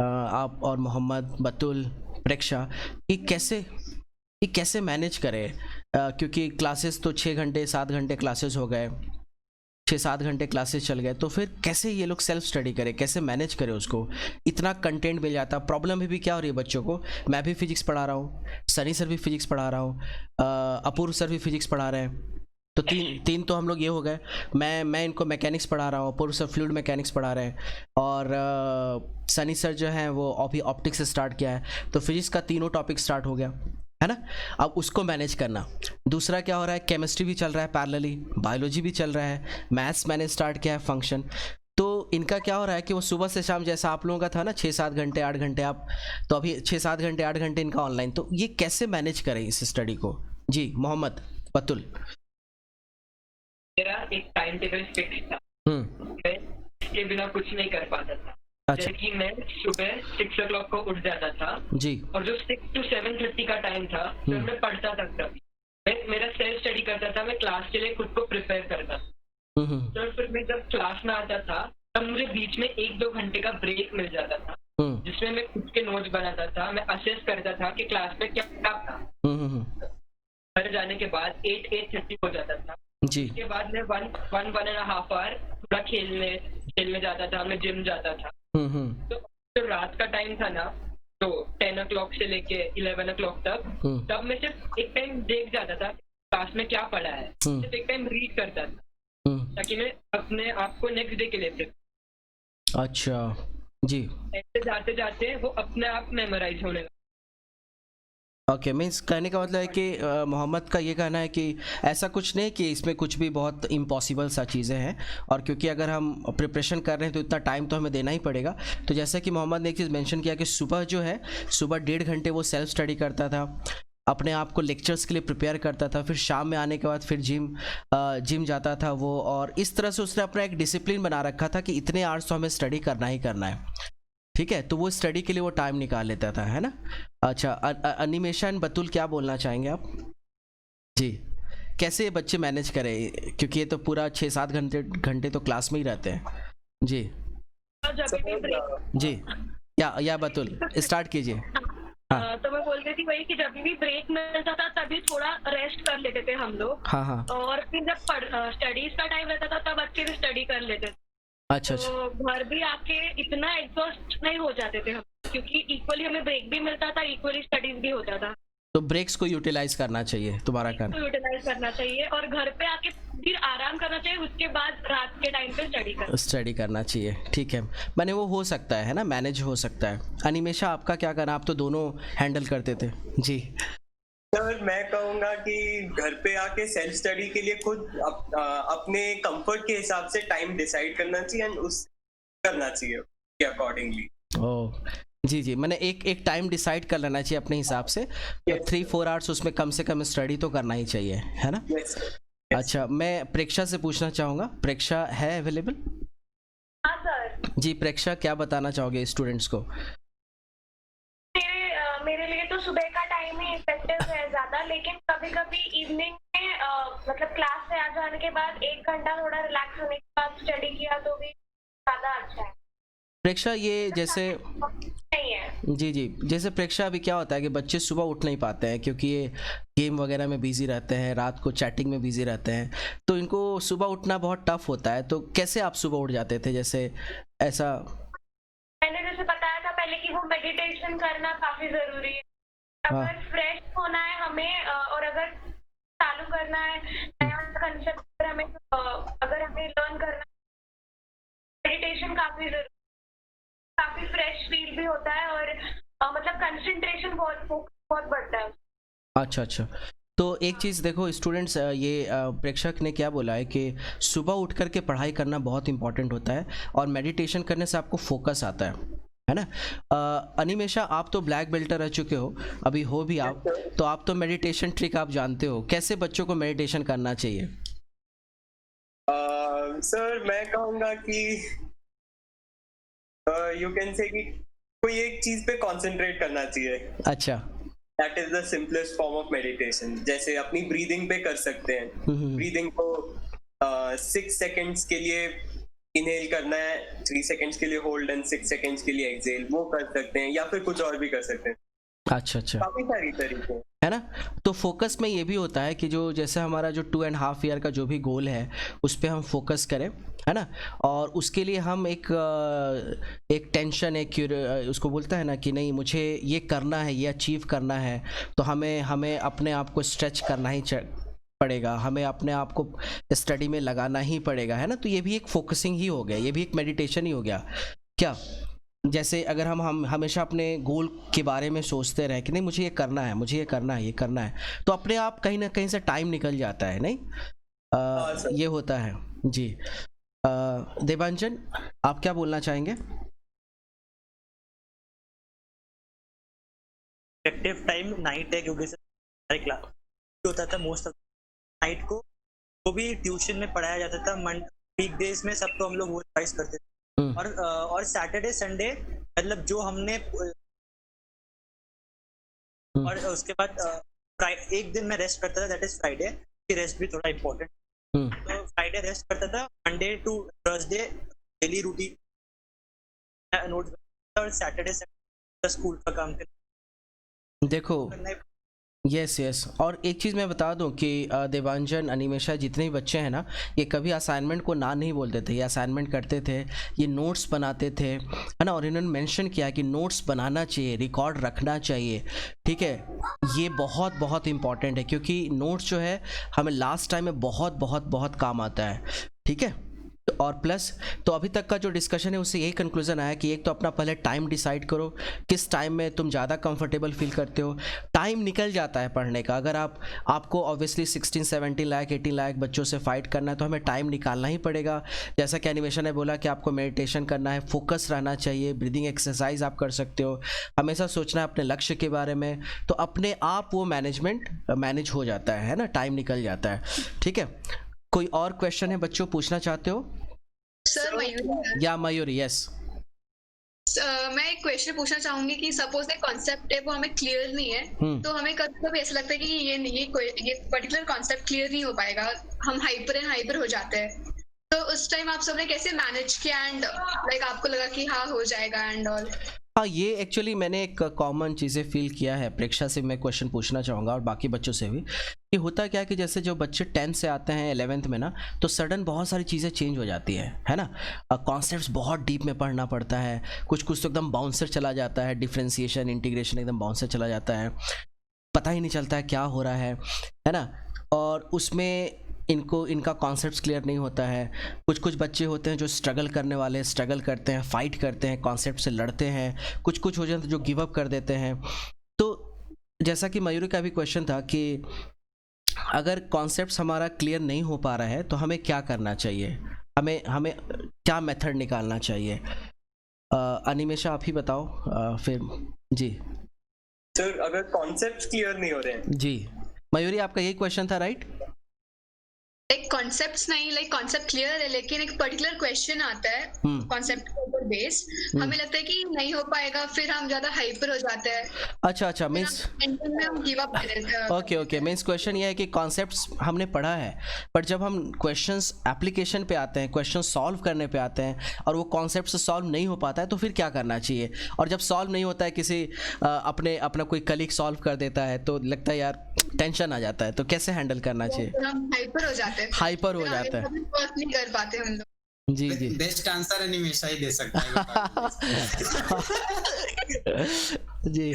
आप और मोहम्मद, बतुल, प्रेक्षा, कि कैसे मैनेज करें, क्योंकि क्लासेस तो 6 घंटे 7 घंटे क्लासेस हो गए, 6-7 घंटे क्लासेस चल गए, तो फिर कैसे ये लोग सेल्फ स्टडी करें, कैसे मैनेज करें उसको? इतना कंटेंट मिल जाता। प्रॉब्लम भी क्या हो रही है बच्चों को, मैं भी फिजिक्स पढ़ा रहा हूँ, सनी सर भी फिजिक्स पढ़ा रहा हूँ, अपूर्व सर भी फिजिक्स पढ़ा रहे हैं, तो तीन तो हम लोग ये हो गए। मैं इनको मैकेनिक्स पढ़ा रहा हूँ, अपूर्व सर फ्लूइड मैकेनिक्स पढ़ा रहे हैं, और सनी सर जो हैं वो अभी ऑप्टिक्स से स्टार्ट किया है, तो फिजिक्स का तीनों टॉपिक स्टार्ट हो गया है ना। अब उसको मैनेज करना। दूसरा क्या हो रहा है, केमिस्ट्री भी चल रहा है पैरेलली, बायोलॉजी भी चल रहा है, मैथ्स मैंने स्टार्ट किया है, फंक्शन। तो इनका क्या हो रहा है कि वो सुबह से शाम, जैसा आप लोगों का था ना 6-7 घंटे 8 घंटे, आप तो अभी 6-7 घंटे 8 घंटे इनका ऑनलाइन, तो ये कैसे मैनेज करें इस स्टडी को? जी मोहम्मद, बतुल। मेरा एक टाइम टेबल फिक्स था, मैं इसके बिना कुछ नहीं कर पाता था। अच्छा। जैसे कि मैं सुबह 6 o'clock को उठ जाता था जी। और जो 6 to 7:30 का टाइम था तो मैं पढ़ता था तभी। मैं मेरा सेल्फ स्टडी करता था, मैं क्लास के लिए खुद को प्रिपेयर करता था। तो फिर मैं जब क्लास में आता था तब मुझे बीच में 1-2 घंटे का ब्रेक मिल जाता था, जिसमें मैं खुद के नोट्स बनाता था, मैं असेस करता था कि क्लास में क्या था। घर जाने के बाद 8-8:30 हो जाता था जी। उसके बाद मैं 1.5 आवर थोड़ा खेलने जाता था, मैं जिम जाता था। तो जो रात का टाइम था ना, तो 10 o'clock से लेके 11 o'clock तक, तब मैं सिर्फ एक टाइम देख जाता था क्लास में क्या पढ़ा है, सिर्फ एक टाइम रीड करता था ताकि मैं अपने आप को नेक्स्ट डे के लिए। अच्छा जी। ऐसे जाते जाते वो अपने आप मेमोराइज होने लगा। ओके, मीन्स कहने का मतलब है कि मोहम्मद का ये कहना है कि ऐसा कुछ नहीं कि इसमें कुछ भी बहुत इम्पॉसिबल सा चीज़ें हैं, और क्योंकि अगर हम प्रिपरेशन कर रहे हैं तो इतना टाइम तो हमें देना ही पड़ेगा। तो जैसा कि मोहम्मद ने एक चीज़ मेंशन किया कि सुबह जो है, सुबह 1.5 घंटे वो सेल्फ स्टडी करता था, अपने आप को लेक्चर्स के लिए प्रिपेयर करता था, फिर शाम में आने के बाद फिर जिम जाता था वो, और इस तरह से उसने अपना एक डिसिप्लिन बना रखा था कि इतने आवर्स तो हमें स्टडी करना ही करना है। ठीक है, तो वो स्टडी के लिए वो टाइम निकाल लेता था, है ना। अच्छा, अनिमेशन, बतुल क्या बोलना चाहेंगे आप? जी, कैसे बच्चे मैनेज करें, क्योंकि ये तो पूरा 6-7 घंटे तो क्लास में ही रहते हैं। जी जी, या बतुल स्टार्ट कीजिए। हाँ। तो मैं बोलती थी वही कि जब भी ब्रेक मिलता था तभी थोड़ा रेस्ट कर लेते थे हम लोग। हाँ। और फिर जब स्टडीज का टाइम रहता था तब अच्छे से स्टडी कर लेते थे। अच्छा। तो घर भी आके इतना एग्जॉस्ट नहीं हो जाते थे हम, क्योंकि इक्वली हमें ब्रेक भी मिलता था, इक्वली स्टडीज भी होता था। तो ब्रेक्स को यूटिलाइज करना चाहिए, तुम्हारा कहना? यूटिलाइज करना चाहिए और घर पे आके फिर आराम करना चाहिए, उसके बाद रात के टाइम पे स्टडी करना चाहिए। ठीक है, मैंने वो हो सकता है ना, मैनेज हो सकता है। अनिमेशा, आपका क्या कहना? आप तो दोनों हैंडल करते थे। जी सर, मैं कहूँगा कि घर पे आके सेल्फ स्टडी के लिए खुद अपने कंफर्ट के हिसाब से टाइम डिसाइड करना चाहिए एंड उस करना चाहिए के अकॉर्डिंगली। ओह जी, मैंने एक टाइम डिसाइड कर लेना चाहिए अपने हिसाब से। 3-4 आवर्स उसमें कम से कम स्टडी तो करना ही चाहिए, है ना। yes, अच्छा, मैं प्रेक्षा से पूछना चाहूँगा, प्रेक्षा है अवेलेबल? हाँ सर। जी प्रेक्षा, क्या बताना चाहोगे स्टूडेंट्स को? मेरे लिए तो सुबह का टाइम ही इफेक्टिव है ज्यादा, लेकिन कभी कभी इवनिंग में मतलब क्लास से आ जाने के बाद 1 घंटा थोड़ा रिलैक्स होने के बाद स्टडी किया तो भी ज्यादा अच्छा है। प्रेक्षा, ये जैसे नहीं है। जी, जैसे प्रेक्षा, अभी क्या होता है कि बच्चे सुबह उठ नहीं पाते हैं क्योंकि ये गेम वगैरह में बिजी रहते हैं, रात को चैटिंग में बिजी रहते हैं, तो इनको सुबह उठना बहुत टफ होता है। तो कैसे आप सुबह उठ जाते थे? जैसे ऐसा मैंने जैसे बताया था पहले कि वो मेडिटेशन करना काफी जरूरी है। अगर फ्रेश होना है हमें और अगर चालू करना है नया कंसेप्ट हमें, अगर हमें लर्न करना है, मेडिटेशन काफी जरूरी, काफी फ्रेश फील भी होता है और मतलब कंसंट्रेशन बहुत बढ़ता है। अच्छा, तो एक चीज़ देखो स्टूडेंट्स, ये प्रेक्षक ने क्या बोला है कि सुबह उठ करके पढ़ाई करना बहुत इंपॉर्टेंट होता है और मेडिटेशन करने से आपको फोकस आता है ना। अनिमेशा, आप तो ब्लैक बेल्ट रह चुके हो, अभी हो भी आप, तो आप तो मेडिटेशन ट्रिक आप जानते हो, कैसे बच्चों को मेडिटेशन करना चाहिए? सर मैं कहूँगा कि यू कैन से कि कोई एक चीज पे कंसंट्रेट करना चाहिए. अच्छा. That is the simplest form of meditation. जैसे अपनी ब्रीदिंग पे कर सकते हैं. ब्रीदिंग को 6 सेकंड्स के लिए इनहेल करना है, 3 सेकंड्स के लिए होल्ड एंड 6 सेकंड्स के लिए एक्सहेल, वो कर सकते हैं, या फिर कुछ और भी कर सकते हैं. अच्छा. काफी सारी तरीके हैं, है ना. तो फोकस में ये भी होता है कि जो जैसे हमारा जो 2.5 ईयर का जो भी गोल है उस पर हम फोकस करें, है ना. और उसके लिए हम एक टेंशन, उसको बोलता है ना कि नहीं मुझे ये करना है, ये अचीव करना है, तो हमें अपने आप को स्ट्रेच करना ही पड़ेगा, हमें अपने आप को स्टडी में लगाना ही पड़ेगा, है ना. तो ये भी एक फोकसिंग ही हो गया, ये भी एक मेडिटेशन ही हो गया क्या. जैसे अगर हम हमेशा अपने गोल के बारे में सोचते रहे कि नहीं मुझे ये करना है, मुझे ये करना है, ये करना है, तो अपने आप कहीं ना कहीं से टाइम निकल जाता है, नहीं. ये होता है जी. देवांजन, आप क्या बोलना चाहेंगे? इफेक्टिव टाइम नाइट है, क्योंकि हमारे क्लास होता था मोस्ट ऑफ नाइट को, वो भी ट्यूशन में पढ़ाया जाता था. वीकडेज में सबको हम लोग वो रिवाइज करते थे, और सैटरडे संडे मतलब जो हमने, और उसके बाद एक दिन मैं रेस्ट करता था, दैट इज फ्राइडे. रेस्ट भी थोड़ा इम्पोर्टेंट. तो फ्राइडे रेस्ट करता था, Monday to Thursday daily routine notes, और सैटरडे संडे स्कूल का काम करना. देखो यस. और एक चीज़ मैं बता दूं कि देवांजन, अनिमेशा, जितने भी बच्चे हैं ना, ये कभी असाइनमेंट को ना नहीं बोलते थे. ये असाइनमेंट करते थे, ये नोट्स बनाते थे, है ना. और इन्होंने मेंशन किया कि नोट्स बनाना चाहिए, रिकॉर्ड रखना चाहिए, ठीक है. ये बहुत बहुत इंपॉर्टेंट है, क्योंकि नोट्स जो है हमें लास्ट टाइम में बहुत बहुत बहुत काम आता है, ठीक है. और प्लस तो अभी तक का जो डिस्कशन है उससे यही कंक्लूजन आया कि एक तो अपना पहले टाइम डिसाइड करो, किस टाइम में तुम ज़्यादा कंफर्टेबल फील करते हो. टाइम निकल जाता है पढ़ने का. अगर आपको ऑब्वियसली 16-17 लाख 18 लाख बच्चों से फाइट करना है, तो हमें टाइम निकालना ही पड़ेगा. जैसा कि एनिमेशन ने बोला कि आपको मेडिटेशन करना है, फोकस रहना चाहिए, ब्रीदिंग एक्सरसाइज आप कर सकते हो, हमेशा सोचना है अपने लक्ष्य के बारे में, तो अपने आप वो मैनेज हो जाता है ना, टाइम निकल जाता है, ठीक है. कोई और क्वेश्चन है बच्चों, पूछना चाहते हो? सर मयूरी. या मयूरी, यस. मैं एक क्वेश्चन पूछना चाहूंगी कि सपोज एक कॉन्सेप्ट है वो हमें क्लियर नहीं है, तो हमें कभी ऐसा लगता है कि ये पर्टिकुलर कॉन्सेप्ट क्लियर नहीं हो पाएगा, हम हाइपर हो जाते हैं, तो उस टाइम आप सबने कैसे मैनेज किया एंड लाइक आपको लगा कि हाँ हो जाएगा एंड ऑल? हाँ, ये एक्चुअली मैंने एक कॉमन चीज़ें फील किया है. प्रेक्षा से मैं क्वेश्चन पूछना चाहूँगा और बाकी बच्चों से भी, कि होता क्या है कि जैसे जो बच्चे 10th से आते हैं 11th में ना, तो सडन बहुत सारी चीज़ें चेंज हो जाती है ना. कॉन्सेप्ट्स बहुत डीप में पढ़ना पड़ता है, कुछ तो एकदम बाउंसर चला जाता है, डिफ्रेंसिएशन इंटीग्रेशन एकदम बाउंसर चला जाता है, पता ही नहीं चलता है क्या हो रहा है ना. और उसमें इनका कॉन्सेप्ट्स क्लियर नहीं होता है. कुछ बच्चे होते हैं जो स्ट्रगल करने वाले, स्ट्रगल करते हैं, फाइट करते हैं, कॉन्सेप्ट से लड़ते हैं. कुछ हो जाते हैं जो गिव अप कर देते हैं. तो जैसा कि मयूरी का भी क्वेश्चन था कि अगर कॉन्सेप्ट्स हमारा क्लियर नहीं हो पा रहा है तो हमें क्या करना चाहिए, हमें क्या मेथड निकालना चाहिए. अनिमेशा आप ही बताओ फिर. जी सर, अगर कॉन्सेप्ट्स क्लियर नहीं हो रहे हैं. जी मयूरी, आपका यही क्वेश्चन था, राइट? एक कॉन्सेप्ट्स नहीं, लाइक कॉन्सेप्ट क्लियर है लेकिन एक पर्टिकुलर क्वेश्चन आता है कॉन्सेप्ट के ऊपर बेस, हमें लगता है कि नहीं हो पाएगा, फिर हम ज्यादा हाइपर हो जाते हैं. अच्छा, मींस में हम गिव अप कर देते हैं. ओके, मींस क्वेश्चन ये है कि कॉन्सेप्ट्स हमने पढ़ा है, पर जब हम क्वेश्चंस एप्लीकेशन पे आते हैं, क्वेश्चन सॉल्व करने पे आते हैं और वो कॉन्सेप्ट से सॉल्व नहीं हो पाता है, तो फिर क्या करना चाहिए. और जब सॉल्व नहीं होता है, किसी अपना कोई कलीग सॉल्व कर देता है, तो लगता है यार टेंशन आ जाता है, तो कैसे हैंडल करना चाहिए? हम हाइपर हो जाते हैं. हाइपर हो जाता है, वर्क नहीं कर पाते हम लोग. जी. बेस्ट आंसर अनिमेशा ही दे सकता है. जी.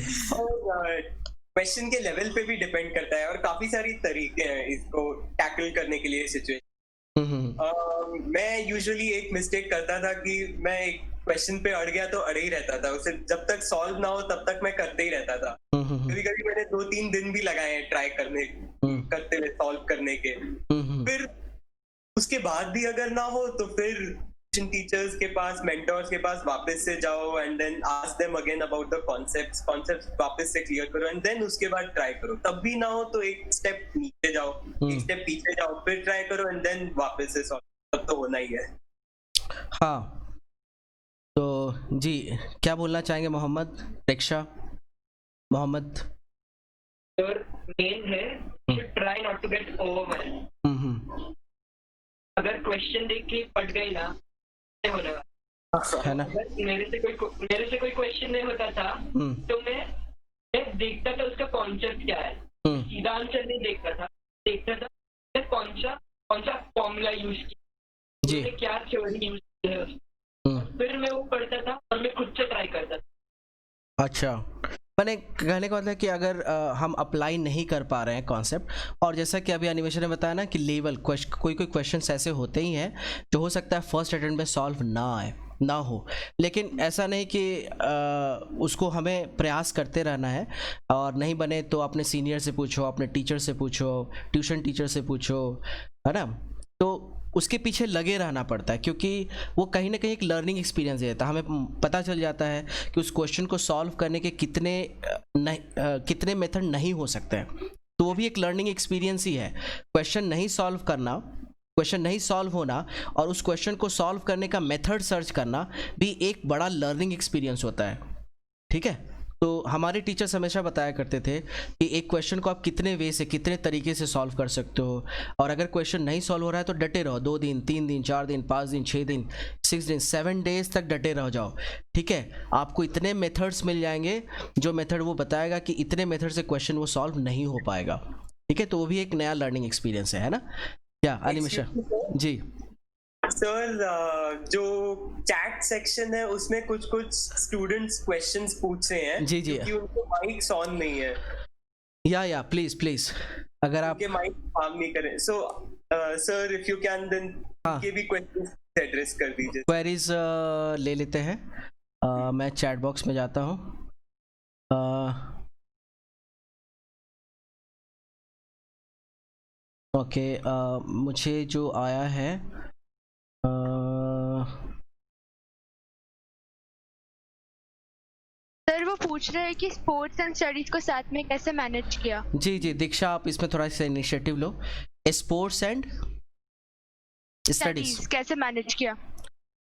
क्वेश्चन के लेवल पे भी डिपेंड करता है, और काफी सारी तरीके हैं इसको टैकल करने के लिए सिचुएशन. मैं यूजुअली एक मिस्टेक करता था कि मैं एक क्वेश्चन पे अड़ गया तो अड़े ही रहता था, उसे जब तक सॉल्व ना हो तब तक मैं करते ही रहता था. कभी मैंने 2-3 दिन भी लगाए हैं ट्राई करते हुए सॉल्व करने के. फिर उसके बाद भी अगर ना हो तो फिर टीचर्स के पास, मेंटर्स के पास वापस से जाओ and then ask them again about the concepts वापस से क्लियर करो एंड देन उसके बाद ट्राई करो. तब भी ना हो तो एक स्टेप नीचे जाओ, एक स्टेप पीछे जाओ, फिर ट्राई करो एंड देन वापस से सॉल्व. तो होना ही है। हाँ, तो जी क्या बोलना चाहेंगे मोहम्मद, प्रेक्षा, मोहम्मद? और मेन है try not to get overwhelmed. अगर क्वेश्चन देख के पढ़ गई ना होने वाला है ना। मेरे से कोई क्वेश्चन नहीं होता था तो मैं देखता था उसका कॉन्सेप्ट क्या है, सीधा आंसर नहीं देखता था मैं कौन सा फॉर्मूला यूज किया, क्या थ्योरी यूज किया है, फिर मैं वो पढ़ता था और मैं खुद से ट्राई करता था। अच्छा, मैंने कहने का मतलब है कि अगर हम अप्लाई नहीं कर पा रहे हैं कॉन्सेप्ट, और जैसा कि अभी एनिमेशन ने बताया ना कि लेवल कोई क्वेश्चंस ऐसे होते ही हैं जो हो सकता है फर्स्ट अटेम्प्ट में सॉल्व ना हो, लेकिन ऐसा नहीं कि उसको हमें प्रयास करते रहना है, और नहीं बने तो अपने सीनियर से पूछो, अपने टीचर से पूछो, ट्यूशन टीचर से पूछो, है ना। तो उसके पीछे लगे रहना पड़ता है, क्योंकि वो कहीं ना कहीं एक लर्निंग एक्सपीरियंस देता है। हमें पता चल जाता है कि उस क्वेश्चन को सॉल्व करने के कितने मेथड नहीं हो सकते हैं, तो वो भी एक लर्निंग एक्सपीरियंस ही है। क्वेश्चन नहीं सॉल्व होना और उस क्वेश्चन को सॉल्व करने का मेथड सर्च करना भी एक बड़ा लर्निंग एक्सपीरियंस होता है, ठीक है। तो हमारे टीचर्स हमेशा बताया करते थे कि एक क्वेश्चन को आप कितने वे से, कितने तरीके से सॉल्व कर सकते हो, और अगर क्वेश्चन नहीं सॉल्व हो रहा है तो डटे रहो, 2 दिन 3 दिन 4 दिन 5 दिन 6 दिन 6 दिन 7 डेज तक डटे रह जाओ, ठीक है। आपको इतने मेथड्स मिल जाएंगे जो मेथड वो बताएगा कि इतने मेथड से क्वेश्चन वो सॉल्व नहीं हो पाएगा, ठीक है। तो वो भी एक नया लर्निंग एक्सपीरियंस है ना। क्या अनिमेशा जी? सर जो चैट सेक्शन है उसमें कुछ स्टूडेंट्स क्वेश्चंस पूछ रहे हैं जी क्योंकि उनको माइक्स ऑन नहीं है। या प्लीज अगर आप माइक काम नहीं करें, so sir if you can then के भी क्वेश्चंस एड्रेस कर दीजिए। क्वेरीज ले लेते हैं। मैं चैट बॉक्स में जाता हूँ। ओके, मुझे जो आया है सर वो पूछ रहे हैं कि स्पोर्ट्स एंड स्टडीज को साथ में कैसे मैनेज किया। जी दीक्षा, आप इसमें थोड़ा सा initiative low. Sports and studies कैसे मैनेज किया?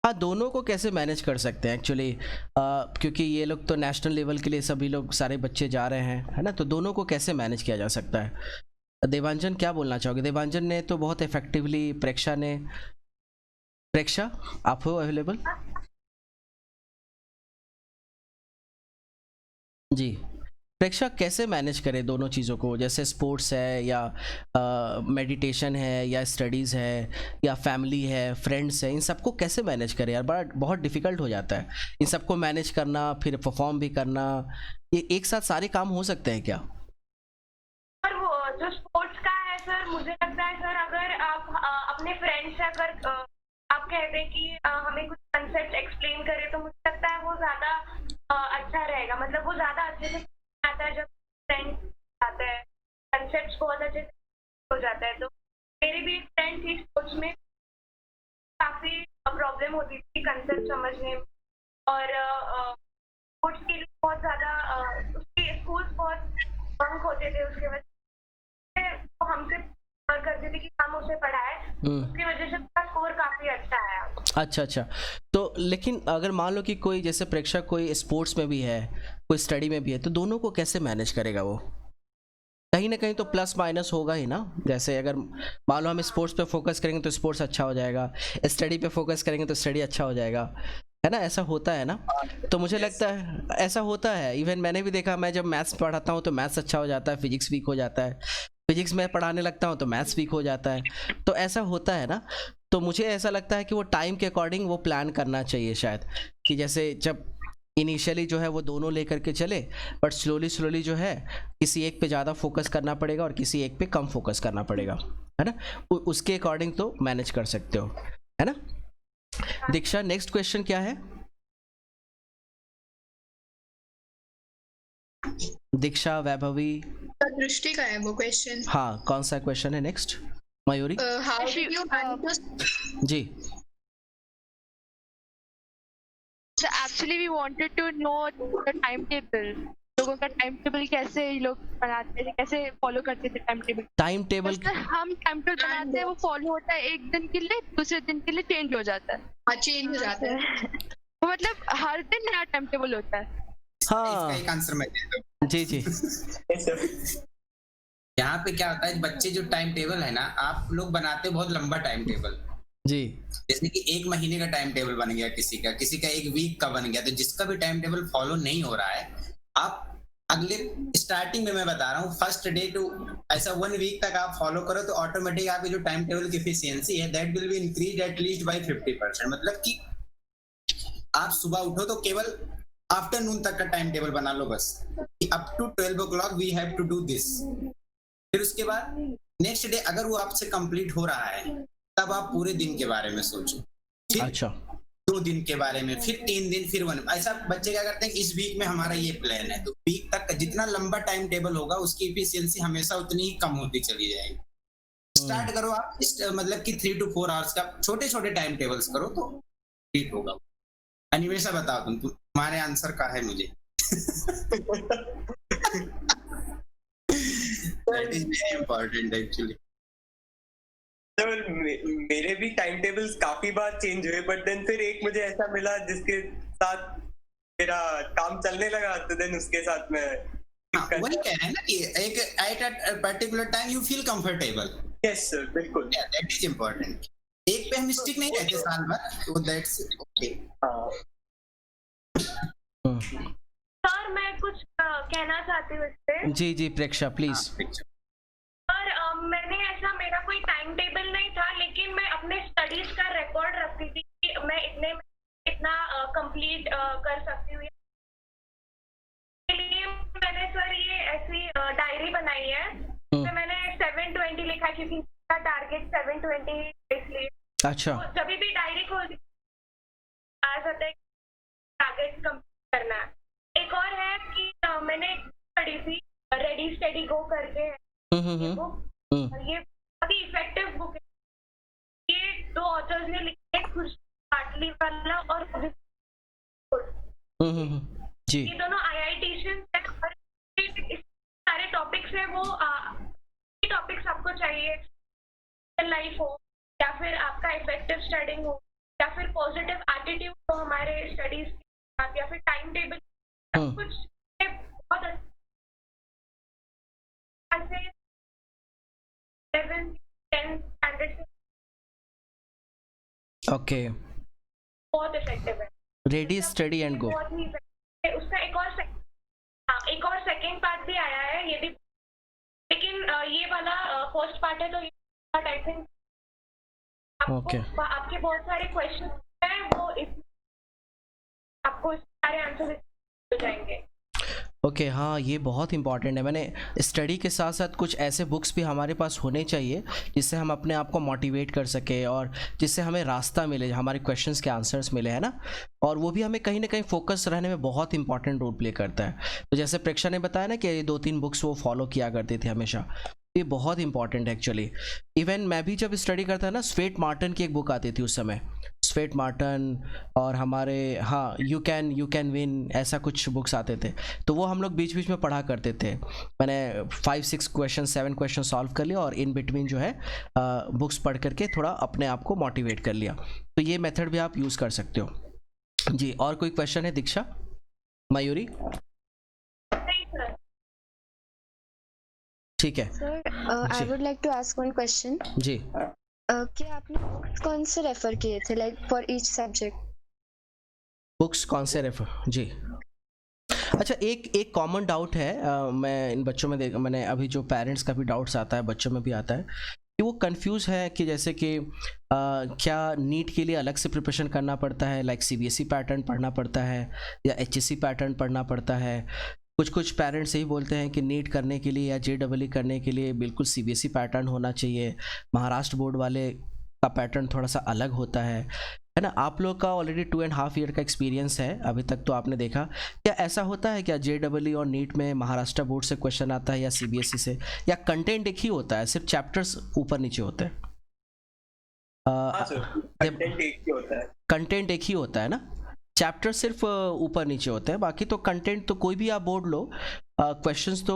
हाँ, दोनों को कैसे मैनेज कर सकते हैं एक्चुअली, क्योंकि ये लोग तो नेशनल लेवल के लिए सभी लोग सारे बच्चे जा रहे हैं, है ना। तो दोनों को कैसे मैनेज किया जा सकता है? देवांजन क्या बोलना चाहोगे? देवांजन ने तो बहुत इफेक्टिवली, प्रेक्षा आप हो अवेलेबल? जी प्रेक्षा, कैसे मैनेज करें दोनों चीज़ों को, जैसे स्पोर्ट्स है या मेडिटेशन है या स्टडीज़ है या फैमिली है, फ्रेंड्स है, इन सबको कैसे मैनेज करें यार? बहुत डिफ़िकल्ट हो जाता है इन सबको मैनेज करना, फिर परफॉर्म भी करना। ये एक साथ सारे काम हो सकते हैं क्या? सर वो जो स्पोर्ट्स का है सर, मुझे लगता है सर अगर आप अपने फ्रेंड्स से अगर आप कहते हैं कि हमें कुछ कंसेप्ट एक्सप्लेन करें तो मुझे लगता है वो ज़्यादा अच्छा रहेगा। मतलब वो ज़्यादा अच्छे से आता है जब फ्रेंड्स आते हैं, कंसेप्ट बहुत अच्छे से हो जाता है। तो मेरी भी एक फ्रेंड थी स्पोर्ट्स में, काफ़ी प्रॉब्लम होती थी कंसेप्ट समझने में, और स्पोर्ट्स के लिए बहुत ज़्यादा उसके स्कूल्स बहुत बंक होते थे, उसके वजह से वो हमसे करते थे कि हम उसे पढ़ाए, उसकी वजह से उसका स्कोर काफ़ी अच्छा आया। अच्छा, तो लेकिन अगर मान लो कि कोई जैसे प्रेक्षक कोई स्पोर्ट्स में भी है, कोई स्टडी में भी है, तो दोनों को कैसे मैनेज करेगा वो? कहीं ना कहीं तो प्लस माइनस होगा ही ना। जैसे अगर मान लो हम स्पोर्ट्स पे फोकस करेंगे तो स्पोर्ट्स अच्छा हो जाएगा, स्टडी पे फोकस करेंगे तो स्टडी अच्छा हो जाएगा, है ना। ऐसा होता है ना। तो मुझे लगता है ऐसा होता है। इवन मैंने भी देखा, मैं जब मैथ्स पढ़ाता हूँ तो मैथ्स अच्छा हो जाता है, फिजिक्स वीक हो जाता है, फिजिक्स में पढ़ाने लगता हूँ तो मैथ्स वीक हो जाता है। तो ऐसा होता है ना। तो मुझे ऐसा लगता है कि वो टाइम के अकॉर्डिंग वो प्लान करना चाहिए शायद, कि जैसे जब इनिशियली जो है वो दोनों लेकर के चले, बट स्लोली जो है किसी एक पे ज़्यादा फोकस करना पड़ेगा और किसी एक पे कम फोकस करना पड़ेगा, है ना। उसके अकॉर्डिंग तो मैनेज कर सकते हो, है ना। दीक्षा, नेक्स्ट क्वेश्चन क्या है? दीक्षा, वैभवी, दृष्टि का है वो क्वेश्चन। हाँ, कौन सा क्वेश्चन है next? Mayuri how do you manage? जी। So actually we wanted to know the timetable. तो लोगों का टाइम टेबल कैसे ये लोग बनाते थे, कैसे फॉलो करते थे टाइम टेबल? हम टाइम टेबल बनाते हैं, वो फॉलो होता है एक दिन के लिए, दूसरे दिन के लिए चेंज हो जाता है। हाँ, चेंज हो जाता है। तो मतलब हर दिन नया टाइम टेबल होता है। इसका एक आंसर मैं देता हूँ। जी जी। यहाँ पे क्या होता है, बच्चे जो टाइम टेबल है ना, आप लोग बनाते बहुत लंबा टाइम टेबल जी। जैसे कि 1 महीने का टाइम टेबल बन गया, किसी का 1 वीक का बन गया, तो जिसका भी टाइम टेबल फॉलो नहीं हो रहा है, आप अगले स्टार्टिंग में मैं बता रहा हूँ, फर्स्ट डे टू ऐसा 1 वीक तक आप फॉलो करो तो ऑटोमेटिक आपकी जो टाइम टेबल की एफिशिएंसी है that will be increase at least by 50%। मतलब कि आप सुबह उठो तो केवल आफ्टरनून तक का टाइम टेबल बना लो बस, up to 12 o'clock we have to do this. फिर उसके बाद नेक्स्ट डे अगर वो आपसे कंप्लीट हो रहा है तब आप पूरे दिन के बारे में सोचो, फिर अच्छा 2 दिन के बारे में, फिर 3 दिन, फिर 1। ऐसा बच्चे क्या करते हैं, इस वीक में हमारा ये प्लान है, तो वीक तक का जितना लंबा टाइम टेबल होगा उसकी एफिशिएंसी हमेशा उतनी ही कम होती चली जाएगी। स्टार्ट करो आप मतलब कि 3 to 4 आवर्स का छोटे छोटे टाइम टेबल्स करो तो ठीक होगा। अनिमेशा बताओ, तुम्हारे आंसर का है मुझे। That is very important actually. तो मेरे भी टाइम टेबल्स काफी बार चेंज हुए, बट देन फिर एक मुझे ऐसा मिला जिसके साथ मेरा काम चलने लगा, तो देन उसके साथ मैं वही कह रहे हैं ना कि एक at a particular time you feel comfortable. Yes sir, बिल्कुल, दैट इज इम्पोर्टेंट। एक पे हम स्टिक नहीं रहते साल भर, तो दैट्स ओके। सर मैं कुछ कहना चाहती हूँ इससे। जी जी प्रेक्षा प्लीज। सर मैंने ऐसा, मेरा कोई टाइम टेबल नहीं था, लेकिन मैं अपने स्टडीज का रिकॉर्ड रखती थी कि मैं इतना कंप्लीट कर सकती हूँ। इसलिए मैंने सर ये ऐसी डायरी बनाई है, तो मैंने 720 लिखा क्योंकि मेरा टारगेट 720 इसलिए। अच्छा। तो जब भी डायरी खोलती आ जाता है टारगेट कंप्लीट करना है। एक और है कि मैंने पढ़ी थी रेडी स्टडी गो करके, ये बहुत ही इफेक्टिव बुक है। ये 2 ऑथर्स ने लिखे, खुश पाटली वाला और जी। ये दोनों IITians हैं, और सारे टॉपिक्स हैं, वो टॉपिक्स आपको चाहिए, लाइफ हो या फिर आपका इफेक्टिव स्टडिंग हो या फिर पॉजिटिव एटीट्यूड हो हमारे स्टडीज के साथ, या फिर टाइम टेबल, सब कुछ बहुत अच्छे 7, 10 स्टैंडर्ड से ओके, बहुत इफेक्टिव है। Ready steady and go. बहुत ही effective है। उसका एक और सेकंड पार्ट भी आया है, ये भी, लेकिन ये वाला फर्स्ट पार्ट है, तो ये आई थिंक आपके बहुत सारे क्वेश्चन हैं, वो आपको सारे आंसर मिल जाएंगे। ओके हाँ, ये बहुत इंपॉर्टेंट है। मैंने स्टडी के साथ साथ कुछ ऐसे बुक्स भी हमारे पास होने चाहिए जिससे हम अपने आप को मोटिवेट कर सके और जिससे हमें रास्ता मिले, हमारे क्वेश्चंस के आंसर्स मिले, है ना। और वो भी हमें कहीं ना कहीं फोकस रहने में बहुत इंपॉर्टेंट रोल प्ले करता है। तो जैसे प्रेक्षा ने बताया ना कि ये 2-3 बुक्स वो फॉलो किया करते थे हमेशा, ये बहुत इंपॉर्टेंट है एक्चुअली। इवन मैं भी जब स्टडी करता ना, स्वेट मार्टन की एक बुक आती थी उस समय, स्वेट मार्टन, और हमारे हाँ यू कैन विन, ऐसा कुछ बुक्स आते थे, तो वो हम लोग बीच बीच में पढ़ा करते थे। मैंने 5-6 क्वेश्चन 7 क्वेश्चन सॉल्व कर लिया और इन बिटवीन जो है बुक्स पढ़ करके थोड़ा अपने आप को मोटिवेट कर लिया। तो ये मेथड भी आप यूज़ कर सकते हो जी। और कोई क्वेश्चन है दीक्षा, मयूरी? ठीक है sir, I would like to ask one question जी। क्या आपने बुक्स कौन से रेफर किए थे, like for each subject? Books कौन से रेफर? जी अच्छा, एक कॉमन डाउट है, मैं इन बच्चों में मैंने अभी जो पेरेंट्स का भी डाउट्स आता है, बच्चों में भी आता है कि वो कंफ्यूज है कि जैसे कि क्या नीट के लिए अलग से प्रिपरेशन करना पड़ता है, लाइक CBSE पैटर्न पढ़ना पड़ता है या HSC पैटर्न पढ़ना पड़ता है। कुछ पेरेंट्स यही बोलते हैं कि नीट करने के लिए या JEE करने के लिए बिल्कुल CBSE पैटर्न होना चाहिए, महाराष्ट्र बोर्ड वाले का पैटर्न थोड़ा सा अलग होता है ना। आप लोग का ऑलरेडी 2.5 ईयर का एक्सपीरियंस है अभी तक, तो आपने देखा क्या ऐसा होता है क्या JEE और नीट में महाराष्ट्र बोर्ड से क्वेश्चन आता है या CBSE से, या कंटेंट एक ही होता है, सिर्फ चैप्टर्स ऊपर नीचे होते हैं? कंटेंट एक ही होता है। कंटेंट एक ही होता है ना। चैप्टर सिर्फ ऊपर नीचे होते हैं, बाकी तो कंटेंट तो कोई भी आप बोर्ड लो, क्वेश्चंस तो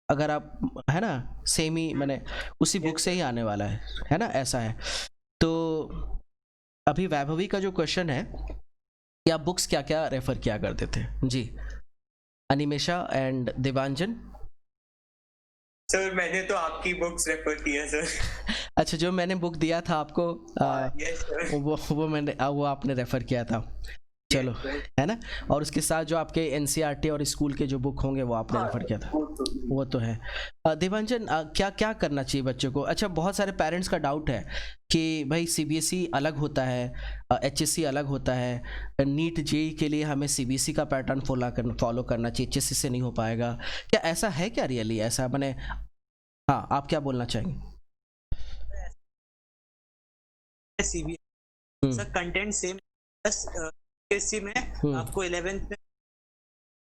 अगर आप है ना सेम ही मैंने उसी बुक से ही आने वाला है ना, ऐसा है। तो अभी वैभवी का जो क्वेश्चन है कि आप बुक्स क्या क्या रेफर किया करते थे जी, अनिमेशा एंड देवांजन। सर मैंने तो आपकी बुक्स रेफर की है सर। अच्छा, जो मैंने बुक दिया था आपको वो मैंने वो आपने रेफर किया था, चलो है ना। और उसके साथ जो आपके एनसीईआरटी और स्कूल के जो बुक होंगे वो आपने रेफर किया था, वो तो है। देवांजन, क्या क्या करना चाहिए बच्चों को? अच्छा, बहुत सारे पेरेंट्स का डाउट है कि भाई सीबीएसई अलग होता है, एचएससी अलग होता है, नीट जेईई के लिए हमें सीबीएसई का पैटर्न फॉलो करना चाहिए, एचएससी से नहीं हो पाएगा, क्या ऐसा है क्या रियली? ऐसा मैंने, हाँ आप क्या बोलना चाहेंगे? सीबीएसई सर कंटेंट सेम, बस सीबीएसई में आपको 11th में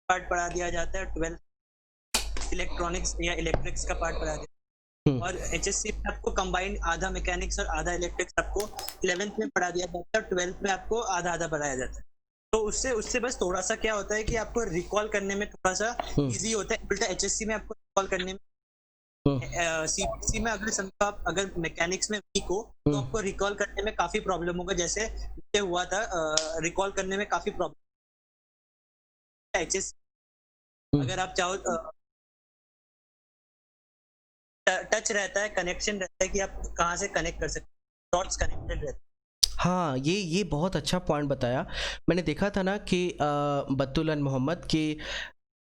पार्ट पढ़ा दिया जाता है, 12th इलेक्ट्रॉनिक्स या इलेक्ट्रिक्स का पार्ट पढ़ा दिया है, और एचएससी में आपको कंबाइंड आधा मैकेनिक्स और आधा इलेक्ट्रिक्स आपको 11th में पढ़ा दिया जाता है, 12th में आपको आधा आधा पढ़ाया जाता है। तो उससे बस थोड़ा सा क्या होता है कि आपको रिकॉल करने में थोड़ा सा इजी होता है, उल्टा एचएससी में आपको रिकॉल करने में, सीबीएसई में अगर समझो आप अगर मैकेनिक्स में वीक हो तो आपको रिकॉल करने में काफी प्रॉब्लम होगा, जैसे मुझे हुआ था, रिकॉल करने में काफी प्रॉब्लम। एचएससी अगर आप चाहो टच रहता है, कनेक्शन रहता है कि आप कहाँ से कनेक्ट कर सकते हैं, डॉट्स कनेक्टेड रहते हैं। हाँ, ये बहुत अच्छा पॉइंट बताया। मैंने देखा था ना कि बतुल एंड मोहम्मद के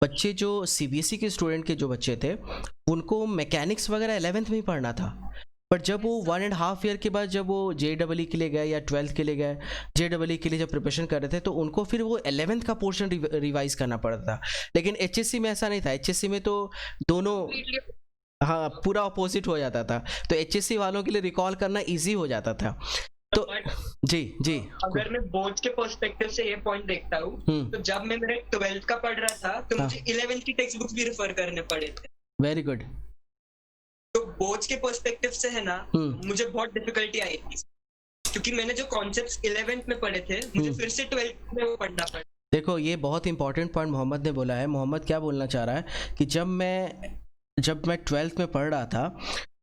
बच्चे जो सीबीएसई के स्टूडेंट के जो बच्चे थे उनको मैकेनिक्स वगैरह 11th में ही पढ़ना था, पर जब वो 1.5 ईयर के बाद जब वो जेईई के लिए गए या 12th के लिए गए, जेईई के लिए जब प्रिपरेशन कर रहे थे तो उनको फिर वो 11th का पोर्शन रिवाइज करना पड़ता था। लेकिन एचएससी में ऐसा नहीं था, एचएससी में तो दोनों, हाँ पूरा अपोजिट हो जाता था, तो एचएससी वालों के लिए रिकॉल करना ईजी हो जाता था। तो जी अगर मैं बोर्ड के पर्सपेक्टिव से ये पॉइंट देखता हूँ, तो जब मैं मेरे 12th का पढ़ रहा था तो मुझे 11th की टेक्स्ट बुक्स भी रेफर करने पड़े थे। Very good. तो बोर्ड के पर्सपेक्टिव से है ना, मुझे बहुत डिफिकल्टी आई थी क्योंकि मैंने जो कॉन्सेप्ट्स 11th में पढ़े थे मुझे फिर से 12th में वो पढ़ना पड़ा। देखो, ये बहुत इंपॉर्टेंट पॉइंट मोहम्मद ने बोला है। मोहम्मद क्या बोलना चाह रहा है कि जब मैं 12th में पढ़ रहा था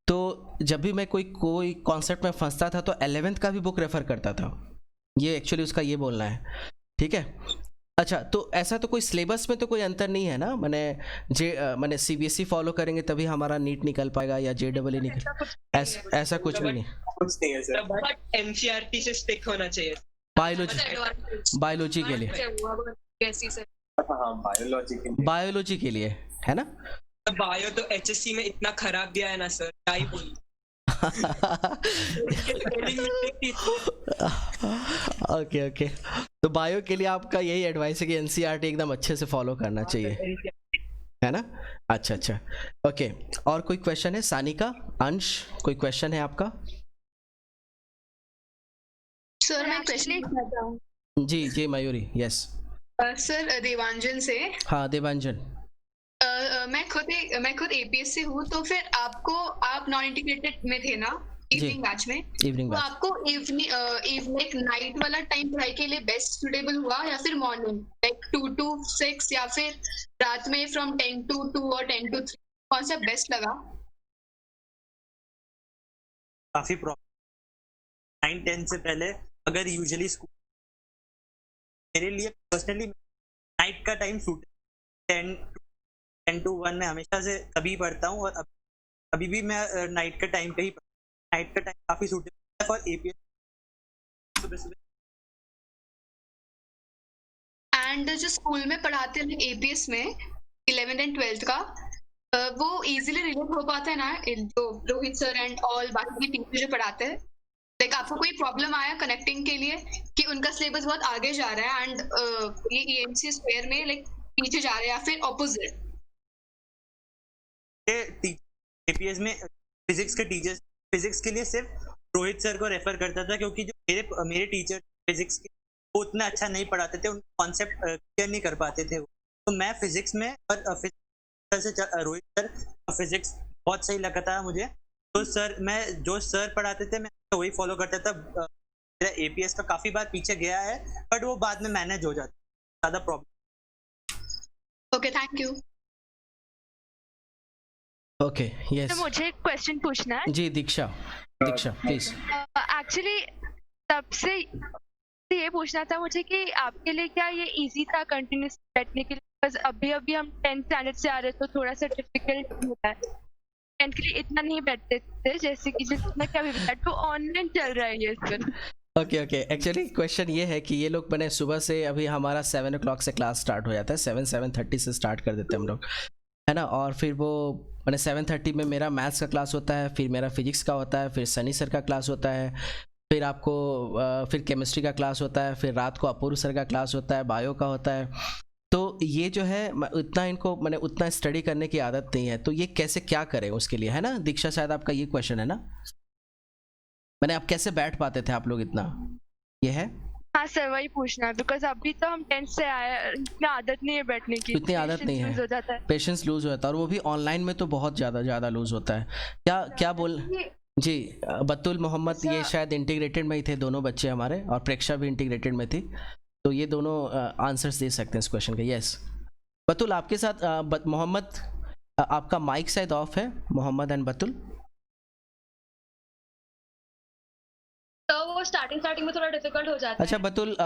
तो जब भी मैं कोई कॉन्सेप्ट में फंसता था तो 11th का भी बुक रेफर करता था, ये एक्चुअली उसका ये बोलना है, ठीक है। अच्छा, तो ऐसा तो कोई सिलेबस में तो कोई अंतर नहीं है ना, मैंने सीबीएसई फॉलो करेंगे तभी हमारा नीट निकल पाएगा या जेईई निकल, ऐसा कुछ भी नहीं, कुछ नहीं है सर। बट एनसीईआरटी से स्टिक होना चाहिए बायोलॉजी के लिए, बायोलॉजी के लिए है ना। बायो तो एचएससी में इतना खराब गया है ना सर, क्या ही बोलूं। ओके, तो बायो के लिए आपका यही एडवाइस है कि एनसीईआरटी एकदम अच्छे से फॉलो करना चाहिए, है ना। अच्छा, ओके। और कोई क्वेश्चन है? सानिका, अंश, कोई क्वेश्चन है आपका? सर मैं क्वेश्चन पूछना हूं। जी मयूरी, यस सर देवांजन से। हाँ देवांजन। मैं खुद एपीएस से हूँ, तो फिर आप नॉन इंटीग्रेटेड में थे ना, इवनिंग बैच में, तो आपको इवनिंग नाइट वाला टाइम पढ़ाई के लिए बेस्ट सुटेबल हुआ या फिर मॉर्निंग लाइक 2 to 6 या फिर रात में फ्रॉम 10 to 2 और 10 to 3, कौन सा बेस्ट लगा? काफी प्रॉब्लम 9-10 से पहले अगर यूजुअली स्कूल, मेरे लिए पर्सनली नाइट का टाइम सूट, 10 to 1 में हमेशा से कभी पढ़ता हूँ और अभी भी मैं नाइट के टाइम पे ही, नाइट का टाइम काफी सूटेबल है फॉर एपीएस। एंड जो स्कूल में पढ़ाते हैं एपीएस में 11th and 12th का, वो इजीली रिलेट हो पाता है ना, जो रोहित सर एंड ऑल बाकी के टीचर जो पढ़ाते हैं, लाइक आपको कोई प्रॉब्लम आया कनेक्टिंग के लिए कि उनका सिलेबस बहुत आगे जा रहा है एंड ये ईएमसी स्क्वायर में लाइक पीछे जा रहे हैं या फिर ऑपोजिट? एपीएस में फिजिक्स के टीचर्स फिजिक्स के लिए सिर्फ रोहित सर को रेफर करता था, क्योंकि जो मेरे टीचर फिजिक्स के वो उतना अच्छा नहीं पढ़ाते थे, उन कॉन्सेप्ट क्लियर नहीं कर पाते थे, तो मैं फिजिक्स में और रोहित सर फिजिक्स बहुत सही लगा था मुझे, तो सर मैं जो सर पढ़ाते थे मैं वही फॉलो करता था। मेरा एपीएस का काफी बार पीछे गया है, बट वो बाद में मैनेज हो जाता है, ज्यादा problem. Okay, thank you. Okay, yes. तो मुझे एक क्वेश्चन पूछना है। जी दीक्षा प्लीज। एक्चुअली तब से ये पूछना था मुझे कि आपके लिए क्या ये इजी था कंटिन्यूस बैठने के लिए? बस अभी हम 10th स्टैंडर्ड से आ रहे तो थोड़ा सा डिफिकल्ट होता है। 10th के लिए इतना नहीं बैठते थे जैसे कि जितना क्या भी बता, तो ऑनलाइन चल रहा है ये सर। ओके एक्चुअली क्वेश्चन ये है कि ये लोग मैंने सुबह से, अभी हमारा 7 o'clock से क्लास स्टार्ट हो जाता है, 7:30 से स्टार्ट कर देते हैं हम लोग, है ना। और फिर वो मैंने 7:30 में मेरा मैथ्स का क्लास होता है, फिर मेरा फिजिक्स का होता है, फिर सनी सर का क्लास होता है, फिर आपको फिर केमिस्ट्री का क्लास होता है, फिर रात को अपूर्व सर का क्लास होता है, बायो का होता है। तो ये जो है उतना इनको मैंने उतना स्टडी करने की आदत नहीं है, तो ये कैसे क्या करें उसके लिए, है ना दीक्षा? शायद आपका ये क्वेश्चन है ना, मैंने आप कैसे बैठ पाते थे आप लोग इतना, ये है? हाँ सर, वही पूछना है बिकॉज अभी तो हम 10th से आए, इतनी आदत नहीं है बैठने की, इतनी आदत नहीं है, पेशेंस लूज हो जाता है, और वो भी ऑनलाइन में तो बहुत ज़्यादा लूज होता है। क्या बोल जी बतुल मोहम्मद, ये शायद इंटीग्रेटेड में ही थे दोनों बच्चे हमारे, और प्रेक्षा भी इंटीग्रेटेड में थी, तो ये दोनों आंसर्स दे सकते हैं इस क्वेश्चन के। यस बतुल, आपके साथ मोहम्मद, आपका माइक शायद ऑफ है, मोहम्मद एंड बतुल। तो वो स्टार्टिंग में थोड़ा डिफिकल्ट हो जाता है। अच्छा बतुल,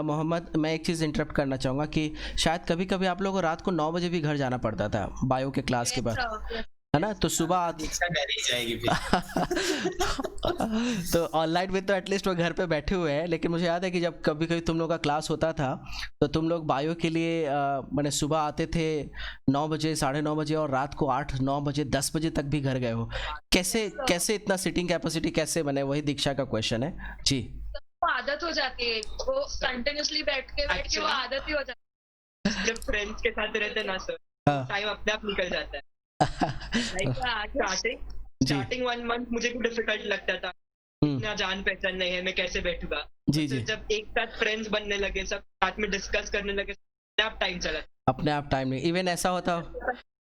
मोहम्मद, मैं एक चीज़ इंटरप्ट करना चाहूँगा कि शायद कभी कभी आप लोगों को रात को 9 बजे भी घर जाना पड़ता था बायो के क्लास के बाद, है ना, तो सुबह जाएगी फिर। तो ऑनलाइन में तो एटलीस्ट वो घर पे बैठे हुए हैं, लेकिन मुझे याद है कि जब कभी कभी तुम लोग का क्लास होता था तो तुम लोग बायो के लिए मैंने सुबह आते थे 9 बजे, 9:30 बजे, और रात को 8, 9 बजे, 10 बजे तक भी घर गए हो। कैसे इतना सिटिंग कैपेसिटी कैसे बने? वही दीक्षा का क्वेश्चन है जी। वो आदत हो जाती है, वो कंटिन्यूअसली बैठ के वो आदत ही हो जाती है। जब फ्रेंड्स के साथ रहते ना सर, टाइम अपने आप निकल जाता है। स्टार्टिंग 1 मंथ मुझे कुछ डिफिकल्ट लगता था, ना जान पहचान नहीं है, मैं कैसे बैठूंगा। जी। जब एक साथ फ्रेंड्स बनने लगे, सब साथ में डिस्कस करने लगे, अपने आप टाइम नहीं। इवन ऐसा होता,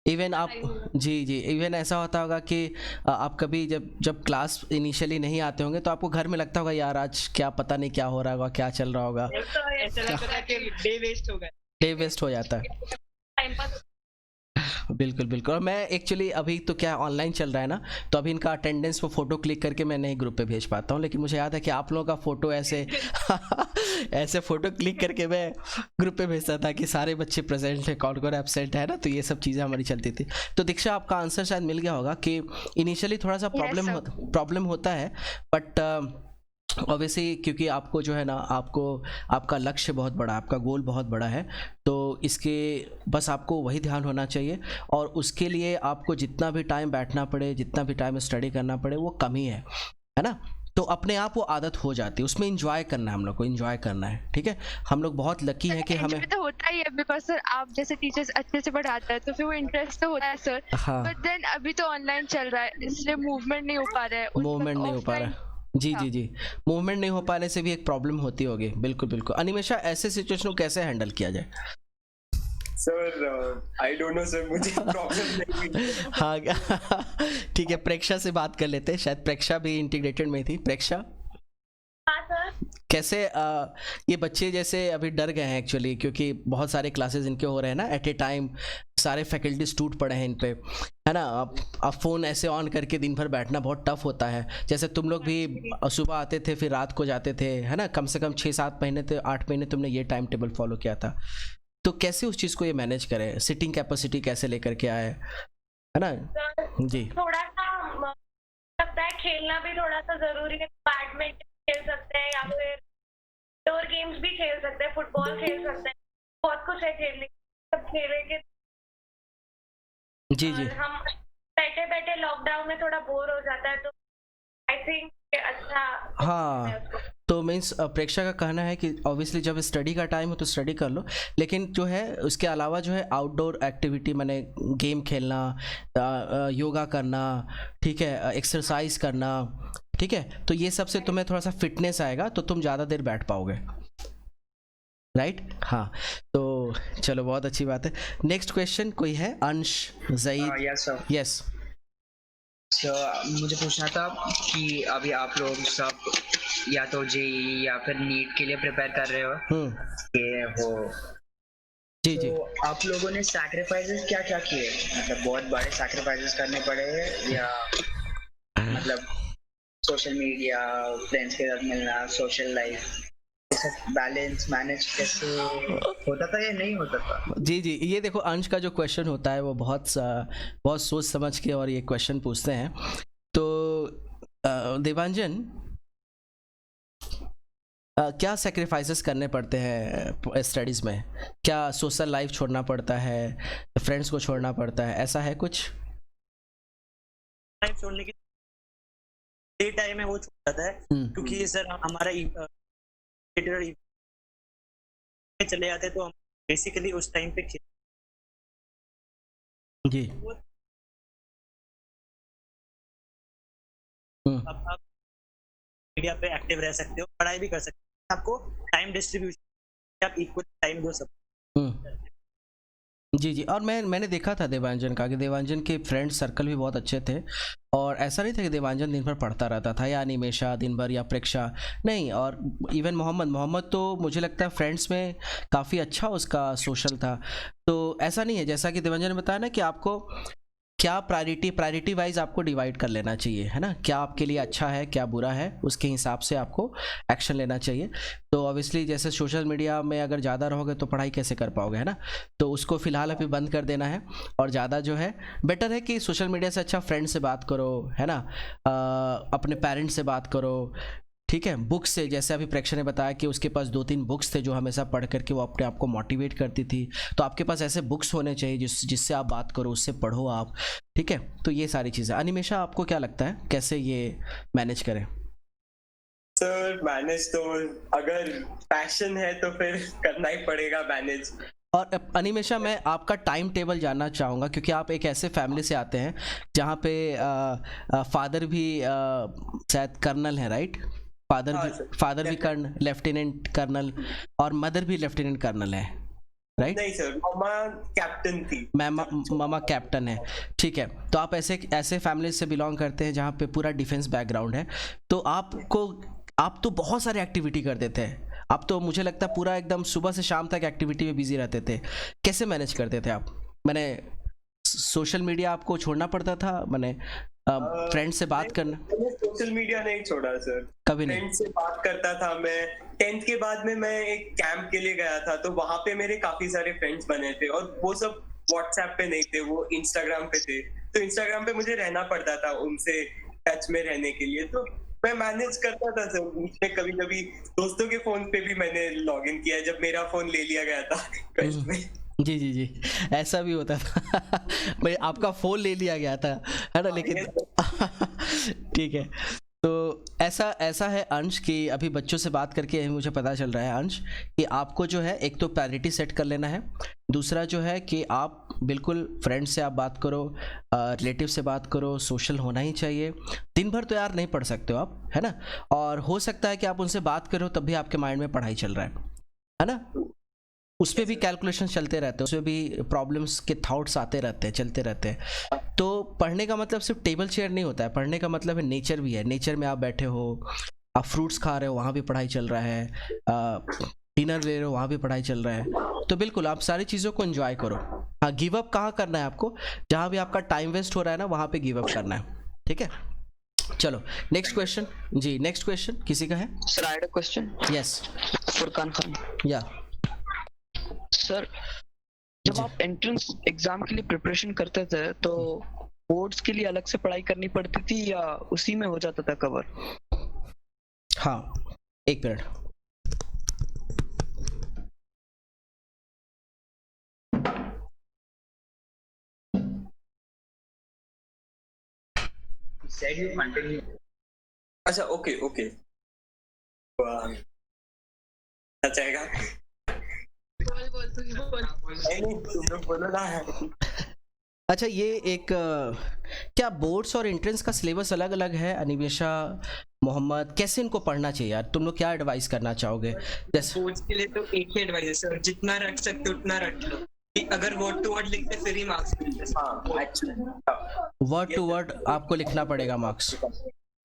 इवन आप जी इवन ऐसा होता होगा कि आप कभी जब क्लास इनिशियली नहीं आते होंगे तो आपको घर में लगता होगा यार आज क्या पता नहीं क्या हो रहा होगा, क्या चल रहा होगा, ऐसा लगता है कि डे वेस्ट हो जाता है। बिल्कुल। और मैं एक्चुअली अभी तो क्या ऑनलाइन चल रहा है ना, तो अभी इनका अटेंडेंस वो फोटो क्लिक करके मैं नहीं ग्रुप पे भेज पाता हूँ, लेकिन मुझे याद है कि आप लोगों का फोटो ऐसे फोटो क्लिक करके मैं ग्रुप पे भेजता था कि सारे बच्चे प्रेजेंट है, कौन एब्सेंट है ना, तो ये सब चीज़ें हमारी चलती थी। तो दीक्षा, आपका आंसर शायद मिल गया होगा कि इनिशियली थोड़ा सा प्रॉब्लम होता है, बट ऑब्वियसली क्योंकि आपको जो है ना, आपका लक्ष्य बहुत बड़ा, आपका गोल बहुत बड़ा है, तो इसके बस आपको वही ध्यान होना चाहिए, और उसके लिए आपको जितना भी टाइम बैठना पड़े, जितना भी टाइम स्टडी करना पड़े, वो कम ही है ना। तो अपने आप वो आदत हो जाती है, उसमें एंजॉय करना है, हम लोग को एंजॉय करना है, ठीक है। हम लोग बहुत लकी हैं कि हमें तो होता ही है, बिकॉज सर आप जैसे टीचर्स अच्छे से पढ़ाते हैं तो फिर वो इंटरेस्ट तो होता है सर, बट देन अभी तो ऑनलाइन चल रहा है, इसलिए मूवमेंट नहीं हो पा रहा है। जी मूवमेंट नहीं हो पाने से भी एक प्रॉब्लम होती होगी। बिल्कुल। अनिमेशा, ऐसे सिचुएशन को कैसे हैंडल किया जाए? Sir I don't know sir, मुझे प्रॉब्लम नहीं। हाँ ठीक है, प्रेक्षा से बात कर लेते हैं, शायद प्रेक्षा भी इंटीग्रेटेड में थी। प्रेक्षा, कैसे ये बच्चे जैसे अभी डर गए हैं एक्चुअली, क्योंकि बहुत सारे क्लासेस इनके हो रहे हैं ना एट ए टाइम, सारे फैकल्टीज टूट पड़े हैं इन पे, है ना। अब फ़ोन ऐसे ऑन करके दिन भर बैठना बहुत टफ होता है। जैसे तुम लोग भी सुबह आते थे फिर रात को जाते थे, है ना, कम से कम 6-7 महीने थे, 8 महीने तुमने ये टाइम टेबल फॉलो किया था, तो कैसे उस चीज़ को ये मैनेज करें? सिटिंग कैपेसिटी कैसे लेकर के आए, है ना जी? थोड़ा सा लगता है खेलना भी थोड़ा सा जरूरी है, बैडमिंटन खेल सकते हैं या फिर इंडोर गेम्स भी खेल सकते हैं, फुटबॉल खेल सकते हैं, बहुत कुछ है खेलने, सब खेलेंगे। जी हम बैठे बैठे लॉकडाउन में थोड़ा बोर हो जाता है, तो आई थिंक अच्छा। हाँ, तो मीन्स प्रेक्षा का कहना है कि ऑब्वियसली जब स्टडी का टाइम हो तो स्टडी कर लो, लेकिन जो है उसके अलावा जो है आउटडोर एक्टिविटी, माने गेम खेलना, योगा करना, ठीक है, एक्सरसाइज करना, ठीक है, तो ये सब से तुम्हें थोड़ा सा फिटनेस आएगा, तो तुम ज़्यादा देर बैठ पाओगे, राइट? हाँ, तो चलो बहुत अच्छी बात है। नेक्स्ट क्वेश्चन कोई है? अंश, ज़ईद? यस। मुझे पूछना था कि अभी आप लोग सब या तो जेई या फिर नीट के लिए प्रिपेयर कर रहे हो ये वो जी जी, तो आप लोगों ने सैक्रिफाइसेस क्या क्या किए, मतलब बहुत बड़े सैक्रिफाइसेस करने पड़े या मतलब सोशल मीडिया, फ्रेंड्स के साथ मिलना, सोशल लाइफ, ये सब बैलेंस मैनेज कैसे होता था या नहीं होता था? जी जी, ये देखो अंश का जो क्वेश्चन होता है वो बहुत सोच समझ के और ये क्वेश्चन पूछते हैं। तो देवांजन, क्या सेक्रीफाइसेस करने पड़ते हैं स्टडीज़ में? क्या सोशल लाइफ छोड़ना पड़ता है, फ्रेंड्स को छोड़ना पड़ता है, ऐसा है कुछ? लाइफ छोड़ने की डे टाइम है वो छूट जाता है क्योंकि सर हमारा चले जाते तो हम बेसिकली उस टाइम पे जी आप मीडिया पे एक्टिव रह सकते हो, पढ़ाई भी कर सकते हो, आपको टाइम डिस्ट्रीब्यूशन आप इक्वल टाइम दो सब। जी जी, और मैंने देखा था देवांजन का कि देवांजन के फ्रेंड सर्कल भी बहुत अच्छे थे, और ऐसा नहीं था कि देवांजन दिन भर पढ़ता रहता था या अनिमेशा दिन भर या प्रेक्षा नहीं, और इवन मोहम्मद तो मुझे लगता है फ्रेंड्स में काफ़ी अच्छा उसका सोशल था। तो ऐसा नहीं है, जैसा कि देवांजन ने बताया ना कि आपको क्या प्रायोरिटी वाइज आपको डिवाइड कर लेना चाहिए, है ना, क्या आपके लिए अच्छा है क्या बुरा है, उसके हिसाब से आपको एक्शन लेना चाहिए। तो ऑब्वियसली जैसे सोशल मीडिया में अगर ज़्यादा रहोगे तो पढ़ाई कैसे कर पाओगे, है ना, तो उसको फ़िलहाल अभी बंद कर देना है, और ज़्यादा जो है बेटर है कि सोशल मीडिया से अच्छा फ्रेंड से बात करो, है ना, अपने पेरेंट्स से बात करो, ठीक है, बुक्स से, जैसे अभी प्रेक्षा ने बताया कि उसके पास 2-3 बुक्स थे जो हमेशा पढ़ करके वो अपने आप को मोटिवेट करती थी, तो आपके पास ऐसे बुक्स होने चाहिए जिससे आप बात करो, उससे पढ़ो आप, ठीक है। तो ये सारी चीज़ें। अनिमेशा, आपको क्या लगता है कैसे ये मैनेज करें? सर मैनेज तो अगर पैशन है तो फिर करना ही पड़ेगा मैनेज। और अनिमेशा, मैं आपका टाइम टेबल जानना चाहूँगा क्योंकि आप एक ऐसे फैमिली से आते हैं जहाँ पे फादर भी शायद कर्नल है, राइट? फादर भी लेफ्टिनेंट कर्नल और मदर भी लेफ्टिनेंट कर्नल है, राइट? नहीं सर, मामा कैप्टन थी। मामा कैप्टन है, ठीक है। तो आप ऐसे फैमिली से बिलोंग करते हैं जहाँ पे पूरा डिफेंस बैकग्राउंड है, तो आप तो बहुत सारे एक्टिविटी करते थे, आप तो मुझे लगता है पूरा एकदम सुबह से शाम तक एक्टिविटी में बिजी रहते थे, कैसे मैनेज करते थे आप? मैंने सोशल मीडिया आपको छोड़ना पड़ता था, मैंने फ्रेंड से बात करना? सोशल मीडिया नहीं छोड़ा सर, कभी नहीं। फ्रेंड से बात करता था मैं। 10th के बाद में मैं एक कैंप के लिए गया था, तो वहां पे मेरे काफी सारे फ्रेंड्स बने थे, और वो सब व्हाट्सएप पे नहीं थे, वो इंस्टाग्राम पे थे। तो इंस्टाग्राम पे मुझे रहना पड़ता था उनसे टच में रहने के लिए, तो मैं मैनेज करता था सर। बीच में कभी कभी दोस्तों के फोन पे भी मैंने लॉग इन किया जब मेरा फोन ले लिया गया था ट्वेल्थ में। जी जी जी, ऐसा भी होता था भाई, आपका फोन ले लिया गया था, है ना, लेकिन ठीक है। तो ऐसा है अंश कि अभी बच्चों से बात करके मुझे पता चल रहा है अंश कि आपको जो है एक तो प्रायोरिटी सेट कर लेना है, दूसरा जो है कि आप बिल्कुल फ्रेंड से आप बात करो, रिलेटिव से बात करो, सोशल होना ही चाहिए। दिन भर तो यार नहीं पढ़ सकते हो आप, है ना, और हो सकता है कि आप उनसे बात करो तब भी आपके माइंड में पढ़ाई चल रहा है ना, उस पर भी कैलकुलेशन चलते रहते हैं, उसमें भी प्रॉब्लम्स के थॉट्स आते रहते हैं, चलते रहते हैं। तो पढ़ने का मतलब सिर्फ टेबल चेयर नहीं होता है, पढ़ने का मतलब है नेचर भी है। नेचर में आप बैठे हो, आप फ्रूट्स खा रहे हो, वहाँ भी पढ़ाई चल रहा है, डिनर ले रहे हो, वहाँ भी पढ़ाई चल रहा है। तो बिल्कुल आप सारी चीज़ों को एंजॉय करो। हाँ, गिव अप कहाँ करना है आपको? जहाँ भी आपका टाइम वेस्ट हो रहा है ना, वहाँ पे गिव अप करना है, ठीक है। चलो नेक्स्ट क्वेश्चन। जी नेक्स्ट क्वेश्चन किसी का है? Sir I had a question. Yes Furqan Khan. या सर, जब आप एंट्रेंस एग्जाम के लिए प्रिपरेशन करते थे तो बोर्ड्स के लिए अलग से पढ़ाई करनी पड़ती थी या उसी में हो जाता था कवर? हाँ, एक मिनट। अच्छा ओके जाएगा। अच्छा, ये एक क्या बोर्ड्स और एंट्रेंस का सिलेबस अलग अलग है? अनिमेशा, मोहम्मद, कैसे इनको पढ़ना चाहिए यार? तुम लोग क्या एडवाइस करना चाहोगे? जैसे बोर्ड्स के लिए तो एक ही एडवाइस है सर, जितना रट सकते उतना रट लो। अगर वर्ड टू वर्ड लिखते फिर ही मार्क्स मिलते। वर्ड टू वर्ड आपको लिखना पड़ेगा मार्क्स।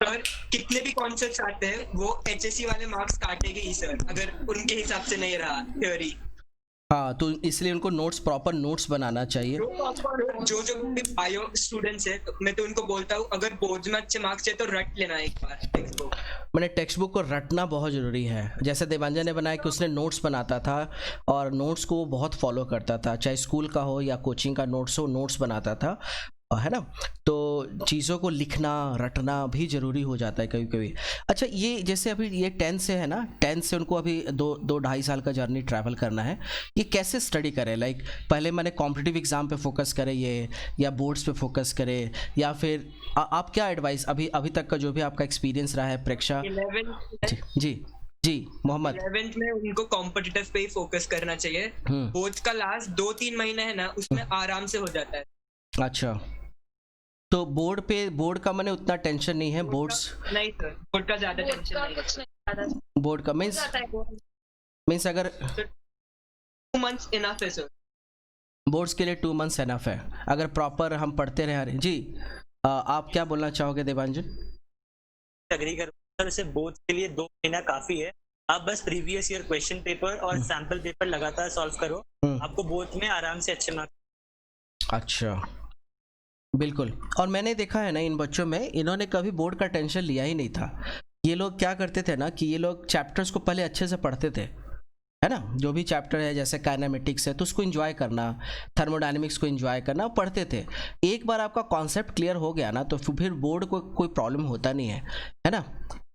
सर कितने भी कॉन्सेप्ट्स आते हैं वो HSC वाले मार्क्स काटेंगे ही सर, अगर उनके हिसाब से नहीं रहा थ्योरी। हाँ, तो इसलिए उनको नोट्स, प्रॉपर नोट्स बनाना चाहिए। जो बायो स्टूडेंट्स है मैं तो उनको बोलता हूँ अगर बोर्ड में अच्छे मार्क्स है तो रट लेना एक बार टेक्स्ट बुक। मैंने टेक्स्ट बुक को रटना बहुत ज़रूरी है। जैसे देवांजन ने बनाया कि उसने नोट्स बनाता था और नोट्स को वो बहुत फॉलो करता था, चाहे स्कूल का हो या कोचिंग का नोट्स हो, नोट्स बनाता था, है ना। तो चीज़ों को लिखना रटना भी ज़रूरी हो जाता है कभी कभी। अच्छा, ये जैसे अभी ये 10 से है ना, 10 से उनको अभी 2-2.5 साल का जर्नी ट्रैवल करना है, ये कैसे स्टडी करें? लाइक पहले मैंने कॉम्पिटिटिव एग्जाम पे फोकस करे ये, या बोर्ड्स पे फोकस करे, या फिर आप क्या एडवाइस अभी तक का जो भी आपका एक्सपीरियंस रहा है प्रेक्षा? जी मोहम्मद। 11th में उनको कॉम्पिटिटिव पे ही फोकस करना चाहिए। बोर्ड का लास्ट 2-3 महीने है ना, उसमें आराम से हो जाता है। अच्छा, तो बोर्ड का मैंने उतना टेंशन नहीं है। बोर्ड्स नहीं सर, बोर्ड का ज्यादा टेंशन नहीं है। बोर्ड का मीन्स अगर 2 months इनफ है सर। बोर्ड्स के लिए 2 months इनफ है अगर प्रॉपर हम पढ़ते रहे। जी आप क्या बोलना चाहोगे देवांजन? एग्री कर सर, से बोर्ड के लिए 2 महीना काफी है। आप बस प्रीवियस ईयर क्वेश्चन पेपर और सैंपल पेपर लगातार सॉल्व करो, आपको बोर्ड में आराम से अच्छे मार्क्स। अच्छा, बिल्कुल। और मैंने देखा है ना इन बच्चों में, इन्होंने कभी बोर्ड का टेंशन लिया ही नहीं था। ये लोग क्या करते थे ना कि ये लोग चैप्टर्स को पहले अच्छे से पढ़ते थे, है ना। जो भी चैप्टर है जैसे काइनेमेटिक्स है तो उसको एंजॉय करना, थर्मोडायनेमिक्स को एंजॉय करना, पढ़ते थे। एक बार आपका कॉन्सेप्ट क्लियर हो गया ना तो फिर बोर्ड को कोई प्रॉब्लम होता नहीं है ना।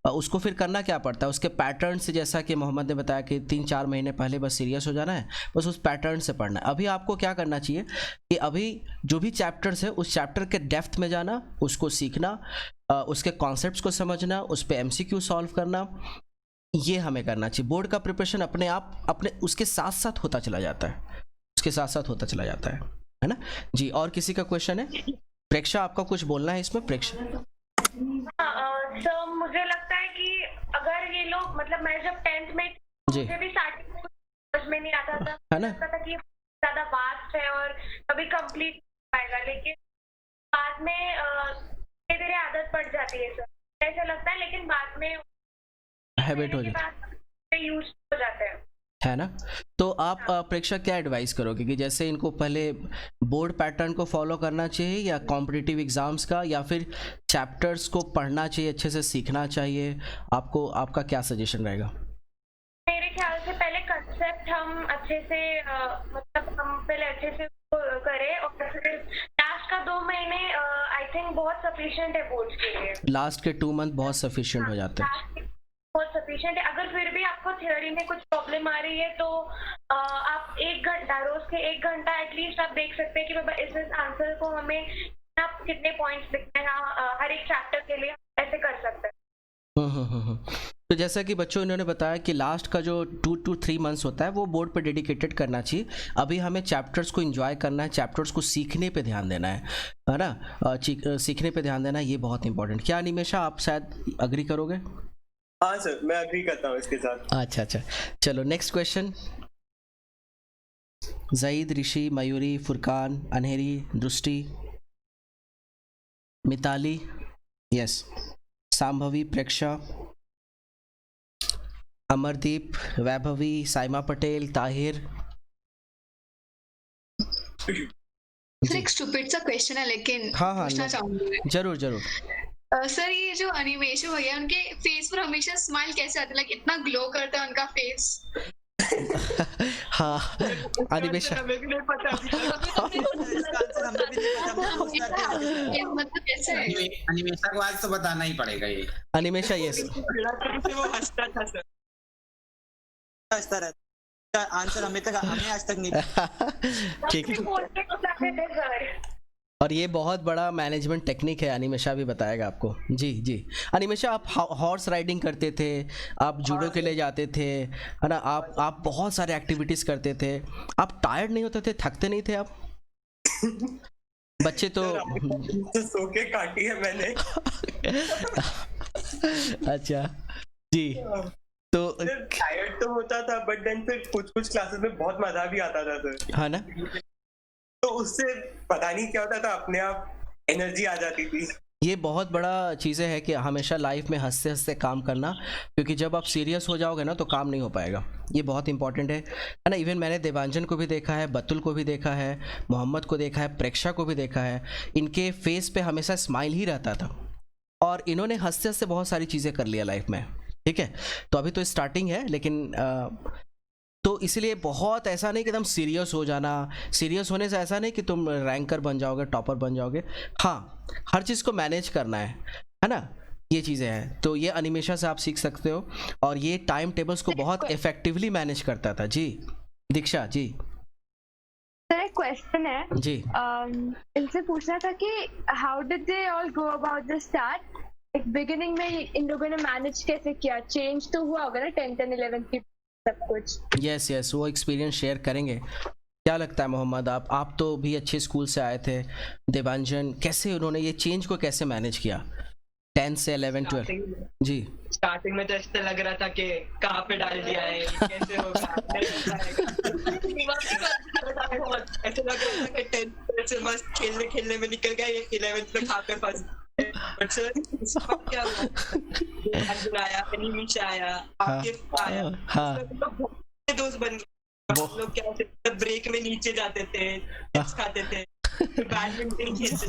उसको फिर करना क्या पड़ता है, उसके पैटर्न से, जैसा कि मोहम्मद ने बताया कि 3-4 महीने पहले बस सीरियस हो जाना है, बस उस पैटर्न से पढ़ना है। अभी आपको क्या करना चाहिए कि अभी जो भी चैप्टर्स है उस चैप्टर के डेप्थ में जाना, उसको सीखना, उसके कॉन्सेप्ट्स को समझना, उस पर MCQ सॉल्व करना, ये हमें करना चाहिए। बोर्ड का प्रिपरेशन अपने आप अपने उसके साथ साथ होता चला जाता है ना। जी, और किसी का क्वेश्चन है? प्रेक्षा, आपका कुछ बोलना है इसमें? प्रेक्षा सर, मुझे लगता है कि अगर ये लोग, मतलब मैं जब 10th में मुझे भी स्टार्टिंग में समझ में नहीं आता था, है ना, लगता था कि ज्यादा वास्ट है और कभी कंप्लीट नहीं पाएगा, लेकिन बाद में धीरे धीरे आदत पड़ जाती है सर, ऐसा लगता है। लेकिन बाद में हैबिट हो जाती है, यूज हो जाते हैं, है ना। तो आप प्रेक्षा क्या एडवाइस करोगे कि जैसे इनको पहले बोर्ड पैटर्न को फॉलो करना चाहिए या कॉम्पिटिटिव एग्जाम्स का, या फिर चैप्टर्स को पढ़ना चाहिए, अच्छे से सीखना चाहिए? आपका क्या सजेशन रहेगा? मेरे ख्याल से पहले कंसेप्ट हम अच्छे से मतलब हम पहले अच्छे से करें और फिर लास्ट का 2 महीने आई थिंक बहुत सफिशिएंट है बोर्ड के लिए। लास्ट के 2 मंथ बहुत सफिशिएंट हो जाते हैं, बहुत सफिशिएंट है। अगर फिर भी आपको थ्योरी में कुछ प्रॉब्लम आ रही है तो आप 1 घंटा, रोज के 1 घंटा एटलीस्ट आप देख सकते हैं कि बाबा इस आंसर को हमें आप कितने पॉइंट्स लिखने हैं हर एक चैप्टर के लिए, ऐसे कर सकते हैं। तो जैसा कि बच्चों इन्होंने बताया कि लास्ट का जो 2 to 3 मंथ्स होता है वो बोर्ड पे डेडिकेटेड करना चाहिए। अभी हमें चैप्टर्स को एंजॉय करना है, चैप्टर्स को सीखने पे ध्यान देना है ना। सीखने पे ध्यान देना ये बहुत इंपॉर्टेंट। क्या अनिमेशा, आप शायद अग्री करोगे? हाँ सर, मैं अग्री करता हूँ इसके साथ। अच्छा, चलो नेक्स्ट क्वेश्चन। ज़ईद, ऋषि, मयूरी, फुरकान, अनहेरी, दृष्टि, मिताली, यस, सांभवी, प्रेक्षा, अमरदीप, वैभवी, साइमा पटेल, ताहिर। सर एक स्टूपिड सा क्वेश्चन है लेकिन हाँ, पूछना चाहूंगी। जरूर। सर ये जो एनिमेशन वगैरह, उनके फेस पर हमेशा स्माइल कैसे आती है? लाइक इतना ग्लो करता है उनका फेस। हाँ, अनिमेशा मतलब कैसे? अनिमेशा को आज तो बताना ही पड़ेगा ये। अनिमेशा, यस, वो हंसता था सर, हंसता रहता। आंसर हमें आज तक नहीं। ठीक है। और ये बहुत बड़ा मैनेजमेंट टेक्निक है, अनिमेशा भी बताएगा आपको। जी अनिमेशा, आप हॉर्स राइडिंग करते थे, आप जूडो के लिए जाते थे, है ना, आप बहुत सारे एक्टिविटीज करते थे, आप टायर्ड नहीं होते थे, थकते नहीं थे आप? बच्चे तो सो के काटी है मैंने। अच्छा जी, तो टायर्ड तो होता था बट देन फिर कुछ क्लासेस में बहुत मजा भी आता था सर, हाँ ना। तो उससे पता नहीं क्या होता था, अपने आप एनर्जी आ जाती थी। ये बहुत बड़ा चीज़ें है कि हमेशा लाइफ में हंसते हंसते काम करना, क्योंकि जब आप सीरियस हो जाओगे ना तो काम नहीं हो पाएगा। ये बहुत इंपॉर्टेंट है ना। इवन मैंने देवांजन को भी देखा है, बतुल को भी देखा है, मोहम्मद को देखा है, प्रेक्षा को भी देखा है, इनके फेस पे हमेशा स्माइल ही रहता था और इन्होंने हंसते हंसते बहुत सारी चीज़ें कर लिया लाइफ में। ठीक है, तो अभी तो स्टार्टिंग है, लेकिन तो इसलिए बहुत ऐसा नहीं कि एकदम सीरियस हो जाना। सीरियस होने से ऐसा नहीं कि तुम रैंकर बन जाओगे, टॉपर बन जाओगे। हाँ, हर चीज़ को मैनेज करना है ना, ये चीज़ें हैं। तो ये अनिमेशा से आप सीख सकते हो, और ये टाइम टेबल्स को बहुत इफेक्टिवली मैनेज करता था। जी दीक्षा जी। सर एक क्वेश्चन है जी, इनसे पूछना था कि how did they all go about the start, एक बिगिनिंग में इन लोगों ने मैनेज कैसे किया? चेंज तो हुआ होगा ना 10th and 11th की सब कुछ। यस, वो एक्सपीरियंस शेयर करेंगे। क्या लगता है मोहम्मद, आप तो भी अच्छे स्कूल से आए थे, देवांजन कैसे उन्होंने ये चेंज को कैसे मैनेज किया 10th से 11th 12? जी, स्टार्टिंग में तो ऐसे लग रहा था कि कहाँ पे डाल दिया है, कैसे होगा, ऐसे लग रहा था कि 10th से मस्त खेलने में निकल गया, ये 11th में कहाँ पे फंस। बट सर क्या हुआ, आया अनिमेशा आया, आकिफ आया, दोस्त बन गए। हम लोग क्या होते ब्रेक में नीचे जाते थे, चिप्स खाते थे, बैडमिंटन खेलते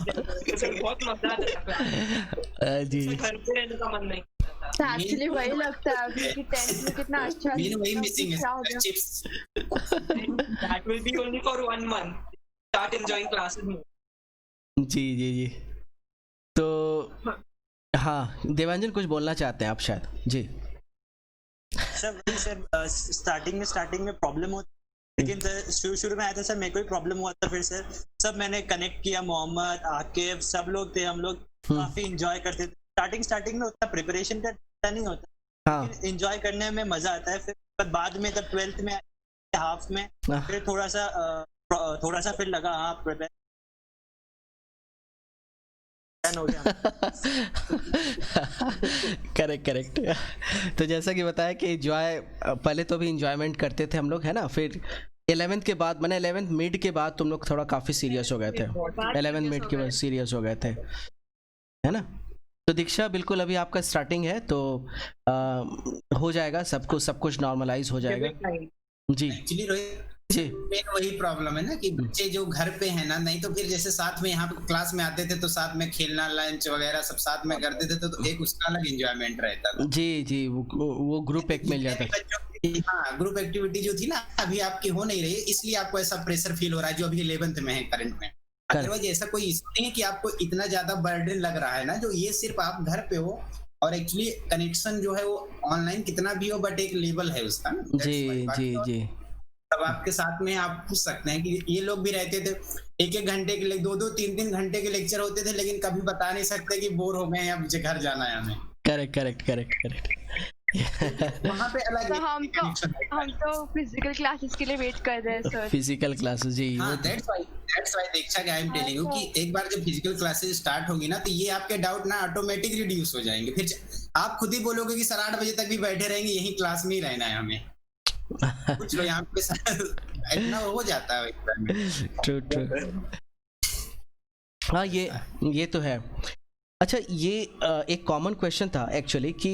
थे, बहुत मजा आता था जी। घर पे रहने का मन नहीं करता। एक्चुअली वही लगता है अभी कि 10th में कितना अच्छा वही मिसिंग है chips. That will be only for 1 month. Start enjoying classes more. जी। तो हाँ, देवांजन कुछ बोलना चाहते हैं आप शायद। जी सर स्टार्टिंग में प्रॉब्लम होती, लेकिन सर शुरू में आया था सर, मेरे को भी प्रॉब्लम हुआ था। फिर सर सब मैंने कनेक्ट किया, मोहम्मद, आकिब, सब लोग थे, हम लोग काफी इंजॉय करते थे। स्टार्टिंग में उतना प्रिपरेशन का नहीं होता, लेकिन इंजॉय करने में मजा आता है। फिर बाद में जब 12th में हाफ में फिर थोड़ा सा फिर लगा हाँ प्रिपेयर हो गया। करेक्ट। तो जैसा कि बताया कि एंजॉय, पहले तो भी एंजॉयमेंट करते थे हम लोग, है ना। फिर 11th के बाद, मैंने 11th मिड के बाद तुम लोग थोड़ा काफ़ी सीरियस हो गए थे। 11th मिड के बाद सीरियस हो गए थे, है ना। तो दीक्षा बिल्कुल अभी आपका स्टार्टिंग है, तो हो जाएगा, सब कुछ नॉर्मलाइज हो जाएगा। जी एक्चुअली मेन वही प्रॉब्लम है ना कि बच्चे जो घर पे है ना, नहीं तो फिर जैसे साथ में यहाँ पे क्लास में आते थे तो साथ में खेलना, लंच वगैरह सब साथ में करते थे, तो एक उसका अलग एंजॉयमेंट रहता था। जी, वो ग्रुप एक मिल जाता था। हाँ, ग्रुप एक्टिविटी जो थी ना अभी आपकी हो नहीं रही है, इसलिए आपको ऐसा प्रेशर फील हो रहा है जो अभी 11th में है करंट में। अदरवाइज ऐसा कोई इशू नहीं है कि आपको इतना ज्यादा बर्डन लग रहा है ना, जो ये सिर्फ आप घर पे हो और एक्चुअली कनेक्शन जो है वो ऑनलाइन कितना भी हो, बट एक लेवल है उसका। जी। तब आपके साथ में आप पूछ सकते हैं कि ये लोग भी रहते थे, 1-1 घंटे के लिए 2-2 3-3 घंटे के लेक्चर होते थे, लेकिन कभी बता नहीं सकते कि बोर हो गए या मुझे घर जाना है हमें। करेक्ट। वहाँ पे अलग हम तो फिजिकल क्लासेस के लिए वेट कर रहे हैं सर। फिजिकल क्लासेस जी, that's why Diksha I am telling you कि एक बार जब फिजिकल क्लासेस स्टार्ट होगी ना, तो ये आपके डाउट ना ऑटोमेटिक रिड्यूस हो जाएंगे। फिर आप खुद ही बोलोगे कि सर 8 बजे तक भी बैठे रहेंगे, यही क्लास में ही रहना है हमें। कुछ लोग यहाँ पे इतना हो जाता है। ट्रू। हाँ, ये तो है। अच्छा, ये एक कॉमन क्वेश्चन था एक्चुअली कि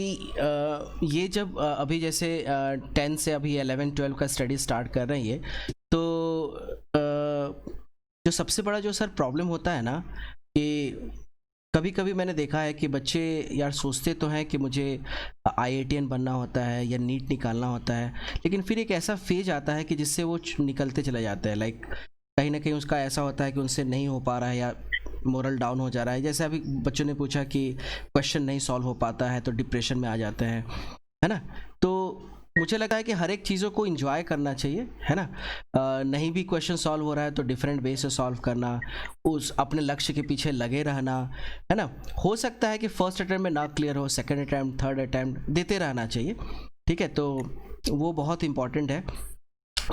ये जब अभी जैसे 10 से अभी 11-12 का स्टडी स्टार्ट कर रही है, तो जो सबसे बड़ा जो सर प्रॉब्लम होता है ना, कि कभी मैंने देखा है कि बच्चे यार सोचते तो हैं कि मुझे IITian बनना होता है या नीट निकालना होता है, लेकिन फिर एक ऐसा फेज आता है कि जिससे वो निकलते चले जाते हैं। लाइक कहीं ना कहीं उसका ऐसा होता है कि उनसे नहीं हो पा रहा है या मोरल डाउन हो जा रहा है। जैसे अभी बच्चों ने पूछा कि क्वेश्चन नहीं सॉल्व हो पाता है तो डिप्रेशन में आ जाते हैं, है ना। तो मुझे लगता है कि हर एक चीज़ों को एंजॉय करना चाहिए, है ना। नहीं भी क्वेश्चन सॉल्व हो रहा है तो डिफरेंट वे से सॉल्व करना, उस अपने लक्ष्य के पीछे लगे रहना, है ना। हो सकता है कि फर्स्ट अटेम्प्ट में ना क्लियर हो, सेकंड अटेम्प्ट, थर्ड अटेम्प्ट देते रहना चाहिए, ठीक है। तो वो बहुत इंपॉर्टेंट है।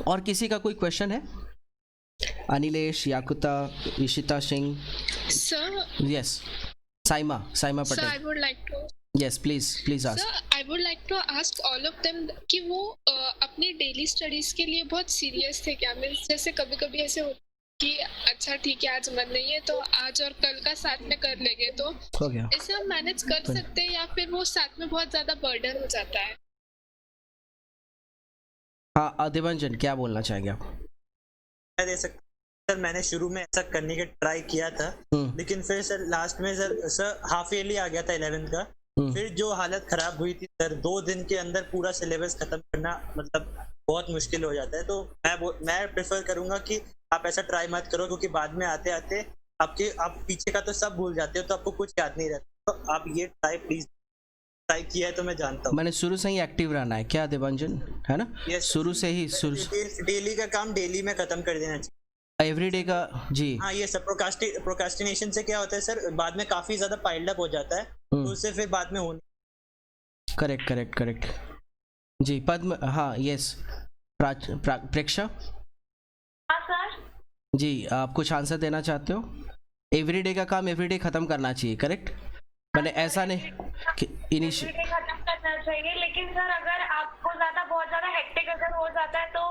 और किसी का कोई क्वेश्चन है? Anilesh, Yakuta, Ishita Singh, sir. Yes, Saima Patel. Sir, I would like to Yes, please ask. Sir, I would like to ask all of them कि वो अपनी डेली स्टडीज के लिए बहुत सीरियस थे क्या? मींस जैसे कभी-कभी ऐसे होता कि अच्छा ठीक है आज मन नहीं है तो आज और कल का साथ में कर लेंगे, तो हो गया। इसे हम मैनेज कर सकते हैं या फिर वो साथ में बहुत ज्यादा बर्डन हो जाता है? हाँ देवांजन क्या बोलना चाहेंगे आप? मैं दे सकता सर, मैंने शुरू में ऐसा करने का ट्राई किया था, लेकिन फिर सर लास्ट में सर हाफ ईयरली आ गया था 11th का, फिर जो हालत खराब हुई थी सर, 2 दिन के अंदर पूरा सिलेबस खत्म करना मतलब बहुत मुश्किल हो जाता है। तो मैं प्रेफर करूंगा कि आप ऐसा ट्राई मत करो, क्योंकि बाद में आते आते आप पीछे का तो सब भूल जाते हो, तो आपको कुछ याद नहीं रहता। तो आप ये प्लीज ट्राई किया है तो मैं जानता हूँ। मैंने शुरू से ही एक्टिव रहना है क्या देवांजन, है ना? शुरू से ही डेली का काम डेली में खत्म कर देना चाहिए, एवरीडे का। जी हाँ, ये सब प्रोकास्टिनेशन से क्या होता है सर, बाद में काफी ज्यादा पाइल्ड अप हो जाता है, तो उससे फिर बाद में होने। करेक्ट जी पद्म, हाँ यस प्रेक्षा। हाँ सर जी आप कुछ आंसर देना चाहते हो? एवरीडे का काम एवरीडे खत्म करना चाहिए, करेक्ट? मैंने ऐसा नहीं कि एवरीडे खत्म करना चाहिए, लेकिन सर अगर आपको बहुत ज्यादा हेक्टिक अगर हो जाता है तो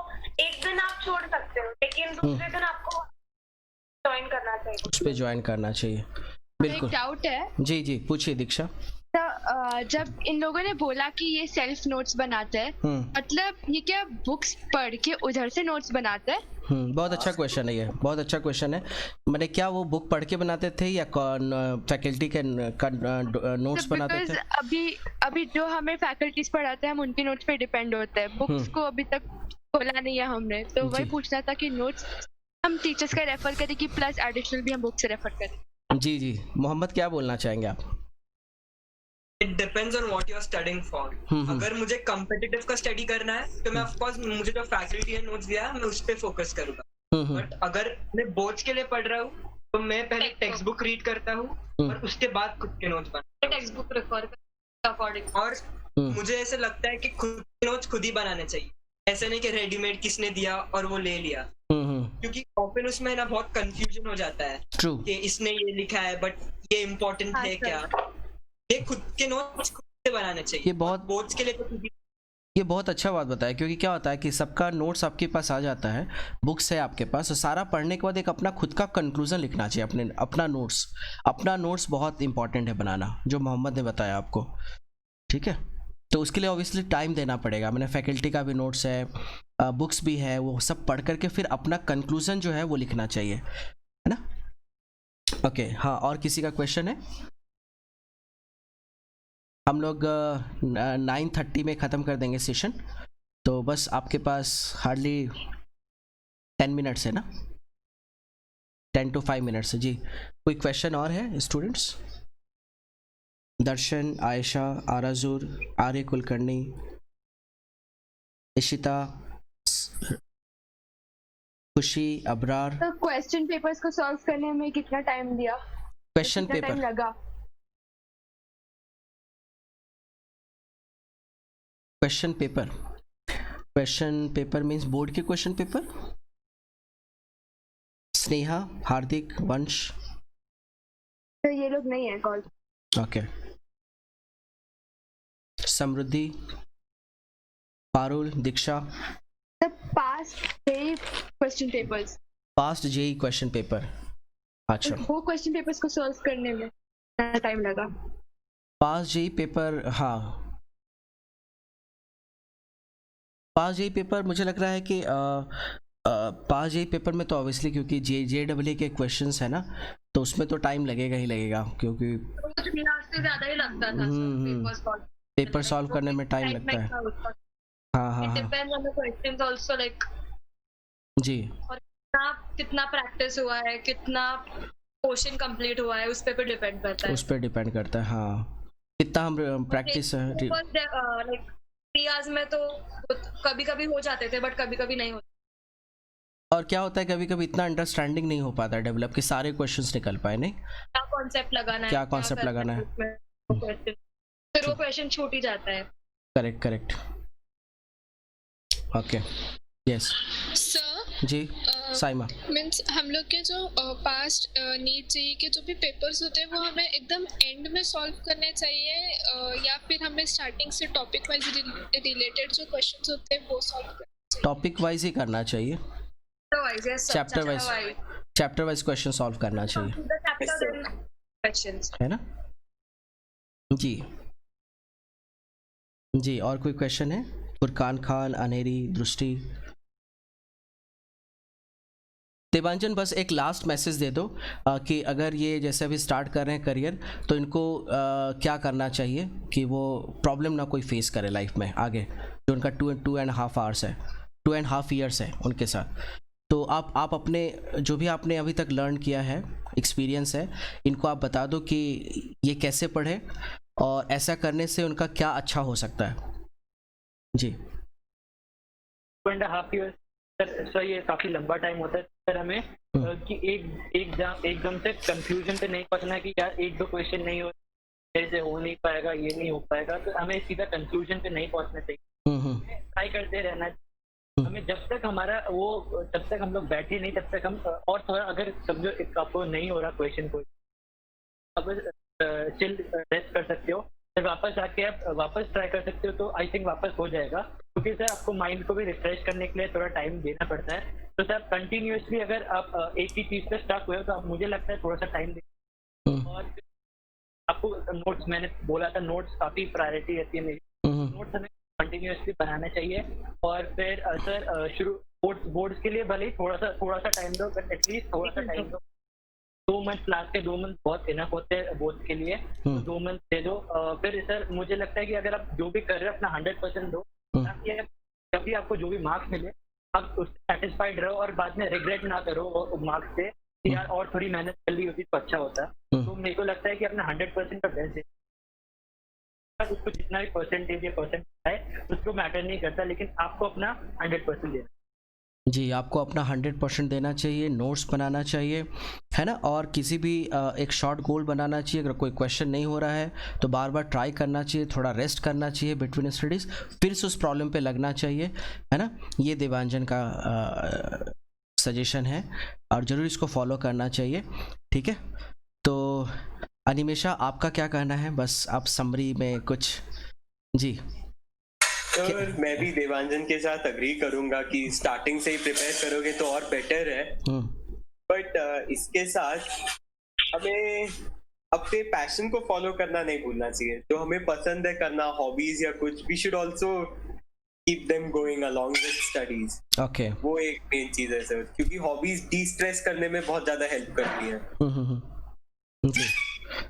एक दिन आप छोड़ सकते हो, लेकिन दूसरे दिन आपको ज्वाइन करना चाहिए, उस पे ज्वाइन करना चाहिए। बिल्कुल। एक डाउट है। जी पूछिए दीक्षा। जब इन लोगों ने बोला कि ये सेल्फ नोट्स बनाते हैं, मतलब ये क्या बुक्स पढ़ के उधर से नोट्स बनाते हैं? बहुत अच्छा क्वेश्चन है, ये बहुत अच्छा क्वेश्चन है। मैंने क्या वो बुक पढ़ के बनाते थे या फैकल्टी के नोट्स बनाते थे? अभी जो हमें फैकल्टीज पढ़ाते हैं हम उनके नोट्स पे डिपेंड होते हैं, बुक्स को अभी तक खोला नहीं है हमने, तो वही पूछना था कि नोट्स हम टीचर्स का रेफर करें कि प्लस एडिशनल भी हम बुक से रेफर करें। जी मोहम्मद क्या बोलना चाहेंगे आप? It depends on what you're studying for. अगर मुझे competitive का स्टडी करना है तो मैं ऑफ कोर्स मुझे जो फैकल्टी ने नोट्स दिया है मैं उस पे फोकस करूंगा, बट अगर मैं बोर्ड्स के लिए पढ़ रहा हूँ तो मैं पहले टेक्स्ट बुक रीड करता हूँ और उसके बाद खुद के नोट्स बनाता हूँ, टेक्स्ट बुक रेफर अकॉर्डिंग। और मुझे ऐसे लगता है कि खुद के नोट्स खुद ही बनाने चाहिए, ऐसे नहीं कि रेडीमेड किसने दिया और वो ले लिया, क्योंकि ऑफन उसमें ना बहुत कंफ्यूजन हो जाता है कि इसने ये लिखा है बट ये इम्पोर्टेंट है क्या। ये खुद के नोट्स खुद से बनाने चाहिए, ये बहुत बोर्ड्स के लिए तो ये बहुत अच्छा बात बताया, क्योंकि क्या होता है कि सबका नोट्स आपके पास आ जाता है, बुक्स है आपके पास, तो सारा पढ़ने के बाद एक अपना खुद का कंक्लूजन लिखना चाहिए, अपना नोट्स बहुत इंपॉर्टेंट है बनाना, जो मोहम्मद ने बताया आपको, ठीक है? तो उसके लिए ऑब्वियसली टाइम देना पड़ेगा। मैंने फैकल्टी का भी नोट्स है, बुक्स भी है, वो सब पढ़ करके फिर अपना कंक्लूजन जो है वो लिखना चाहिए, है ना? ओके हाँ, और किसी का क्वेश्चन है? हम लोग 9:30 में ख़त्म कर देंगे सेशन, तो बस आपके पास हार्डली 10 मिनट्स है ना, 10 to 5 मिनट्स है। जी कोई क्वेश्चन और है स्टूडेंट्स? दर्शन, आयशा, आराजुर, आर्य कुलकर्णी, इशिता, खुशी, अबरार। तो क्वेश्चन पेपर्स को सॉल्व करने में कितना टाइम दिया? क्वेश्चन पेपर लगा? क्वेश्चन पेपर मीन्स बोर्ड के क्वेश्चन पेपर। स्नेहा, हार्दिक, वंश, तो ये लोग नहीं है call. Okay. Samriddhi, Parul, Diksha. Past JEE question paper. अच्छा, वो क्वेश्चन पेपर्स को सॉल्व करने में टाइम लगा। पास्ट जेई पेपर, हाँ पास जेई पेपर मुझे लग रहा है कि पास जेई पेपर में तो ऑब्वियसली क्योंकि JEE के क्वेश्चंस है ना, तो उसमें तो टाइम लगेगा ही लगेगा, क्योंकि से ज्यादा ही लगता था पेपर सॉल्व करने में टाइम लगता है। हाँ जी, और कितना प्रैक्टिस हुआ है, कितना क्वेश्चन कंप्लीट हुआ है, उस पे डिपेंड करता है। उस पर डिपेंड करता है, हाँ कितना हम प्रैक्टिस रियाज में तो कभी कभी हो जाते थे बट कभी कभी नहीं होते। और क्या होता है कभी कभी इतना अंडरस्टैंडिंग नहीं हो पाता डेवलप कि सारे क्वेश्चंस निकल पाए, नहीं क्या कॉन्सेप्ट लगाना है, क्या कॉन्सेप्ट लगाना है, फिर वो क्वेश्चन छूट ही जाता है। करेक्ट। Okay, yes sir. जी साइमा, मीन्स हम लोग के जो पास्ट नीट जेईई के जो भी पेपर्स होते हैं वो हमें एकदम एंड में सॉल्व करने चाहिए या फिर हमें स्टार्टिंग से टॉपिक वाइज रिलेटेड जो क्वेश्चंस होते हैं वो सॉल्व करने चाहिए? टॉपिक वाइज ही करना चाहिए, chapter wise. Chapter wise question solve करना चाहिए, है ना? जी जी, और कोई क्वेश्चन है? फुरकान खान, अनेरी, दृष्टि, देवांजन, बस एक लास्ट मैसेज दे दो कि अगर ये जैसे अभी स्टार्ट कर रहे हैं करियर, तो इनको क्या करना चाहिए कि वो प्रॉब्लम ना कोई फेस करे लाइफ में आगे, जो उनका 2.5 आवर्स है, 2.5 ईयर्स है उनके साथ। तो आप अपने जो भी आपने अभी तक लर्न किया है, एक्सपीरियंस है, इनको आप बता दो कि ये कैसे पढ़े और ऐसा करने से उनका क्या अच्छा हो सकता है। जी। 2.5 ईयर्स सर, ये काफी लंबा टाइम होता है सर हमें कि एकदम से कंफ्यूजन पे नहीं पहुंचना कि यार 1-2 क्वेश्चन नहीं हो, ऐसे हो नहीं पाएगा, ये नहीं हो पाएगा, तो हमें सीधा कंक्लूजन पे नहीं पहुंचना चाहिए, ट्राई करते रहना चाहिए। हमें जब तक हमारा वो, जब तक हम लोग बैठे नहीं तब तक हम, और थोड़ा अगर समझो आपको नहीं हो रहा क्वेश्चन को, अब चिल रेस्ट कर सकते हो, फिर वापस आके आप वापस ट्राई कर सकते हो, तो आई थिंक वापस हो जाएगा, क्योंकि सर आपको माइंड को भी रिफ्रेश करने के लिए थोड़ा टाइम देना पड़ता है। तो सर कंटिन्यूअसली अगर आप एक ही चीज पे स्टक हुए हो तो मुझे लगता है थोड़ा सा टाइम दें। और आपको नोट्स, मैंने बोला था नोट्स काफी प्रायोरिटी रहती है मेरी, नोट्स हमें कंटिन्यूअसली बनाना चाहिए। और फिर सर शुरू बोर्ड्स के लिए भले ही थोड़ा सा टाइम दो, बट एटलीस्ट थोड़ा सा टाइम दो। 2 मंथ, लास्ट के 2 मंथ बहुत इनफ होते हैं बोर्ड के लिए, तो 2 मंथ दे दो। फिर सर मुझे लगता है कि अगर आप जो भी कर रहे हो अपना 100% दो, ताकि जब भी आपको जो भी मार्क्स मिले आप उससे सेटिस्फाइड रहो और बाद में रिग्रेट ना करो मार्क्स से कि यार और थोड़ी मेहनत कर ली होती तो अच्छा होता। तो मेरे को लगता है कि अपना 100% का बेस्ट दे, उसको जितना भी परसेंटेज या परसेंट है उसको मैटर नहीं करता, लेकिन आपको अपना 100% देना। जी, आपको अपना 100% देना चाहिए, नोट्स बनाना चाहिए, है ना? और किसी भी एक शॉर्ट गोल बनाना चाहिए। अगर कोई क्वेश्चन नहीं हो रहा है तो बार बार ट्राई करना चाहिए, थोड़ा रेस्ट करना चाहिए बिटवीन स्टडीज़, फिर से उस प्रॉब्लम पे लगना चाहिए, है ना? ये देवांजन का सजेशन है और ज़रूर इसको फॉलो करना चाहिए, ठीक है? तो अनिमेशा, आपका क्या कहना है? बस आप समरी में कुछ। जी सर, मैं भी देवांजन के साथ अग्री करूंगा कि स्टार्टिंग से ही प्रिपेयर करोगे तो और बेटर है, बट इसके साथ हमें अपने पैशन को फॉलो करना नहीं भूलना चाहिए। जो हमें पसंद है करना, हॉबीज या कुछ, we should also keep them going along with studies. Okay, वो एक मेन चीज है सर, क्योंकि हॉबीज डी स्ट्रेस करने में बहुत ज्यादा हेल्प करती है। जी,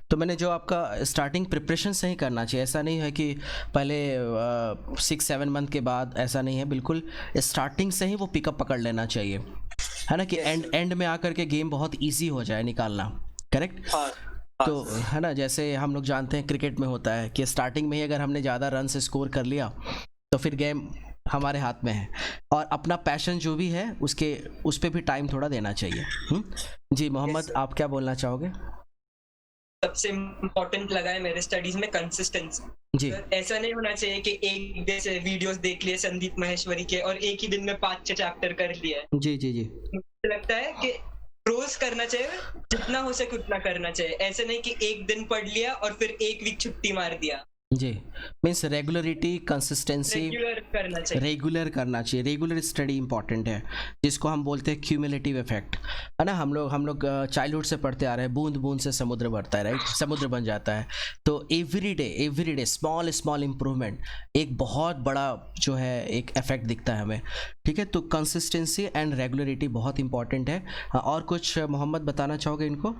तो मैंने जो आपका स्टार्टिंग प्रिपरेशन से ही करना चाहिए, ऐसा नहीं है कि पहले 6-7 मंथ के बाद, ऐसा नहीं है, बिल्कुल स्टार्टिंग से ही वो पिकअप पकड़ लेना चाहिए, है ना? कि एंड में आकर के गेम बहुत इजी हो जाए निकालना, करेक्ट? तो है ना, जैसे हम लोग जानते हैं क्रिकेट में होता है कि स्टार्टिंग में ही अगर हमने ज़्यादा रन से स्कोर कर लिया तो फिर गेम हमारे हाथ में है, और अपना पैशन जो भी है उस पर भी टाइम थोड़ा देना चाहिए। जी मोहम्मद, आप क्या बोलना चाहोगे? सबसे इम्पोर्टेंट लगा है मेरे स्टडीज में कंसिस्टेंसी। जी, ऐसा नहीं होना चाहिए कि एक जैसे वीडियोस देख लिए संदीप महेश्वरी के और एक ही दिन में 5-6 चैप्टर कर लिए। जी जी जी, मुझे लगता है कि रोज करना चाहिए, जितना हो सके उतना करना चाहिए। ऐसे नहीं कि एक दिन पढ़ लिया और फिर एक वीक छुट्टी मार दिया। जी, मीन्स रेगुलरिटी, कंसिस्टेंसी, रेगुलर करना चाहिए। रेगुलर स्टडी इंपॉर्टेंट है, जिसको हम बोलते हैं क्यूमुलेटिव इफेक्ट, है ना? हम लोग चाइल्डहुड से पढ़ते आ रहे हैं, बूंद बूंद से समुद्र बढ़ता है, राइट? समुद्र बन जाता है। तो एवरी डे स्मॉल इम्प्रूवमेंट एक बहुत बड़ा जो है एक इफेक्ट दिखता है हमें, ठीक है? तो कंसिस्टेंसी एंड रेगुलरिटी बहुत इंपॉर्टेंट है। और कुछ मोहम्मद बताना चाहोगे इनको?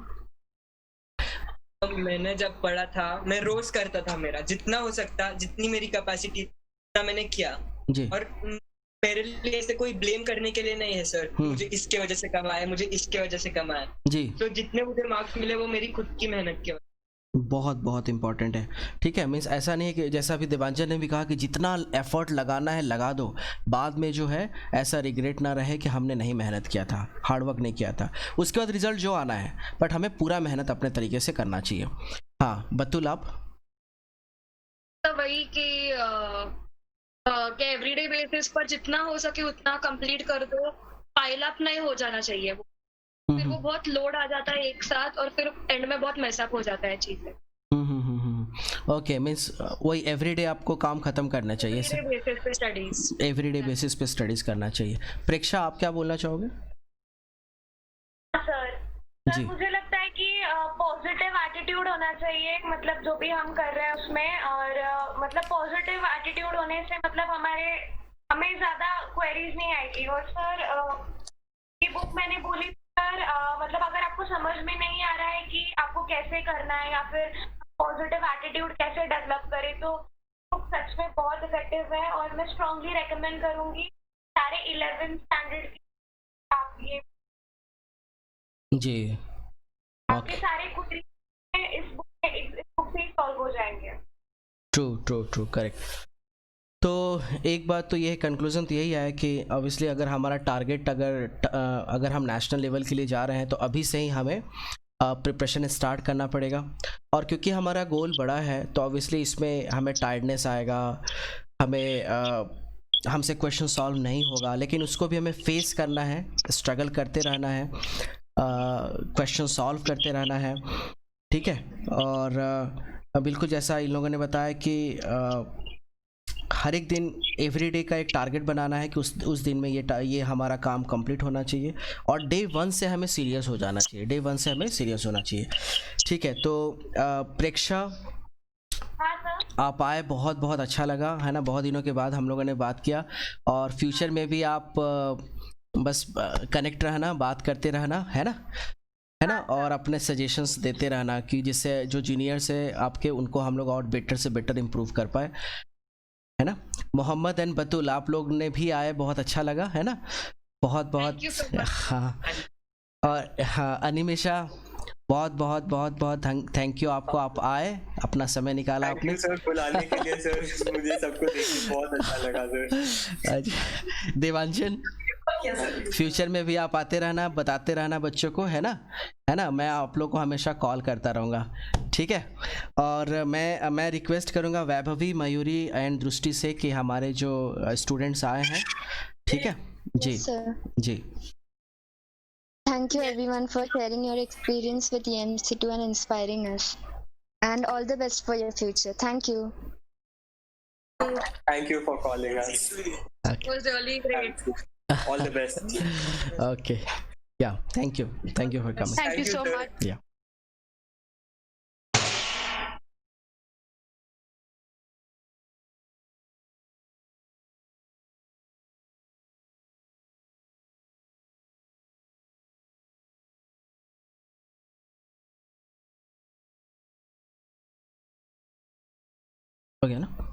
मैंने जब पढ़ा था मैं रोज करता था, मेरा जितना हो सकता, जितनी मेरी कैपेसिटी उतना मैंने किया। जी, और मेरे लिए ऐसे कोई ब्लेम करने के लिए नहीं है सर, मुझे इसके वजह से कम आया, मुझे इसके वजह से कम आया। जी, तो जितने मुझे मार्क्स मिले वो मेरी खुद की मेहनत की वजह। बहुत इंपॉर्टेंट है, ठीक है? मीन्स ऐसा नहीं है कि जैसा अभी देवांजन ने भी कहा कि जितना एफर्ट लगाना है लगा दो, बाद में जो है ऐसा रिग्रेट ना रहे कि हमने नहीं मेहनत किया था, हार्ड वर्क नहीं किया था। उसके बाद रिजल्ट जो आना है, बट हमें पूरा मेहनत अपने तरीके से करना चाहिए। हाँ बतुल, आप? तो वही कि एवरीडे बेसिस पर जितना हो सके उतना कंप्लीट कर दो, पाइल अप नहीं हो जाना चाहिए वो, फिर वो बहुत लोड आ जाता है एक साथ और फिर एंड में बहुत मैसअप हो जाता है चीजें। ओके, मीन्स वही एवरीडे आपको काम खत्म करना चाहिए, एवरीडे बेसिस पे स्टडीज करना चाहिए। प्रेक्षा, आप क्या बोलना चाहोगे? जी मुझे लगता है कि पॉजिटिव एटीट्यूड होना चाहिए, मतलब जो भी हम कर रहे हैं उसमें, और मतलब पॉजिटिव एटीट्यूड होने से मतलब हमें ज्यादा क्वेरीज नहीं आएगी। और सर ये बुक मैंने बोली सर, मतलब अगर आपको समझ में नहीं आ रहा है कि आपको कैसे करना है या फिर पॉजिटिव एटीट्यूड कैसे डेवलप करें, तो बुक सच में बहुत इफेक्टिव है और मैं स्ट्रांगली रेकमेंड करूंगी सारे 11th स्टैंडर्ड आप ये जी आपके सारे क्वेरी इस बुक से ही सॉल्व हो जाएंगे। True correct. तो एक बात तो ये कंक्लूजन तो यही है कि ऑब्वियसली अगर हमारा टारगेट अगर हम नेशनल लेवल के लिए जा रहे हैं तो अभी से ही हमें प्रिपरेशन स्टार्ट करना पड़ेगा। और क्योंकि हमारा गोल बड़ा है तो ऑब्वियसली इसमें हमें टायर्डनेस आएगा, हमसे क्वेश्चन सॉल्व नहीं होगा, लेकिन उसको भी हमें फेस करना है, स्ट्रगल करते रहना है, क्वेश्चन सॉल्व करते रहना है, ठीक है। और बिल्कुल जैसा इन लोगों ने बताया कि हर एक दिन एवरीडे का एक टारगेट बनाना है कि उस दिन में ये हमारा काम कंप्लीट होना चाहिए और डे 1 से हमें सीरियस हो जाना चाहिए, डे 1 से हमें सीरियस होना चाहिए, ठीक है। तो प्रेक्षा आप आए, बहुत बहुत अच्छा लगा, है ना। बहुत दिनों के बाद हम लोगों ने बात किया और फ्यूचर में भी आप बस कनेक्ट रहना, बात करते रहना, है ना, और अपने सजेशंस देते रहना कि जिससे जो जूनियर्स है आपके उनको हम लोग और बेटर से बेटर इम्प्रूव कर पाए, है ना। मोहम्मद एंड बतुल आप लोग ने भी आए, बहुत अच्छा लगा, है ना, बहुत हाँ। और हाँ अनिमेशा बहुत थैंक यू आपको, आप आए, अपना समय निकाला आपने सर बुलाने के लिए सर, मुझे सबको देख के बहुत अच्छा लगा सर। देवांशन फ्यूचर में भी आप आते रहना, बताते रहना बच्चों को, है ना, मैं आप लोग को हमेशा कॉल करता रहूँगा, ठीक है। और मैं रिक्वेस्ट करूँगा वैभवी, मयूरी एंड दृष्टि से कि हमारे जो स्टूडेंट्स आए हैं, ठीक है जी जी। Thank you everyone for sharing your experience with EMC2 and inspiring us. And all the best for your future. Thank you. Thank you for calling us. It was really great. All the best. Okay. Yeah. Thank you for coming. Thank you so much. Yeah. हो गया ना।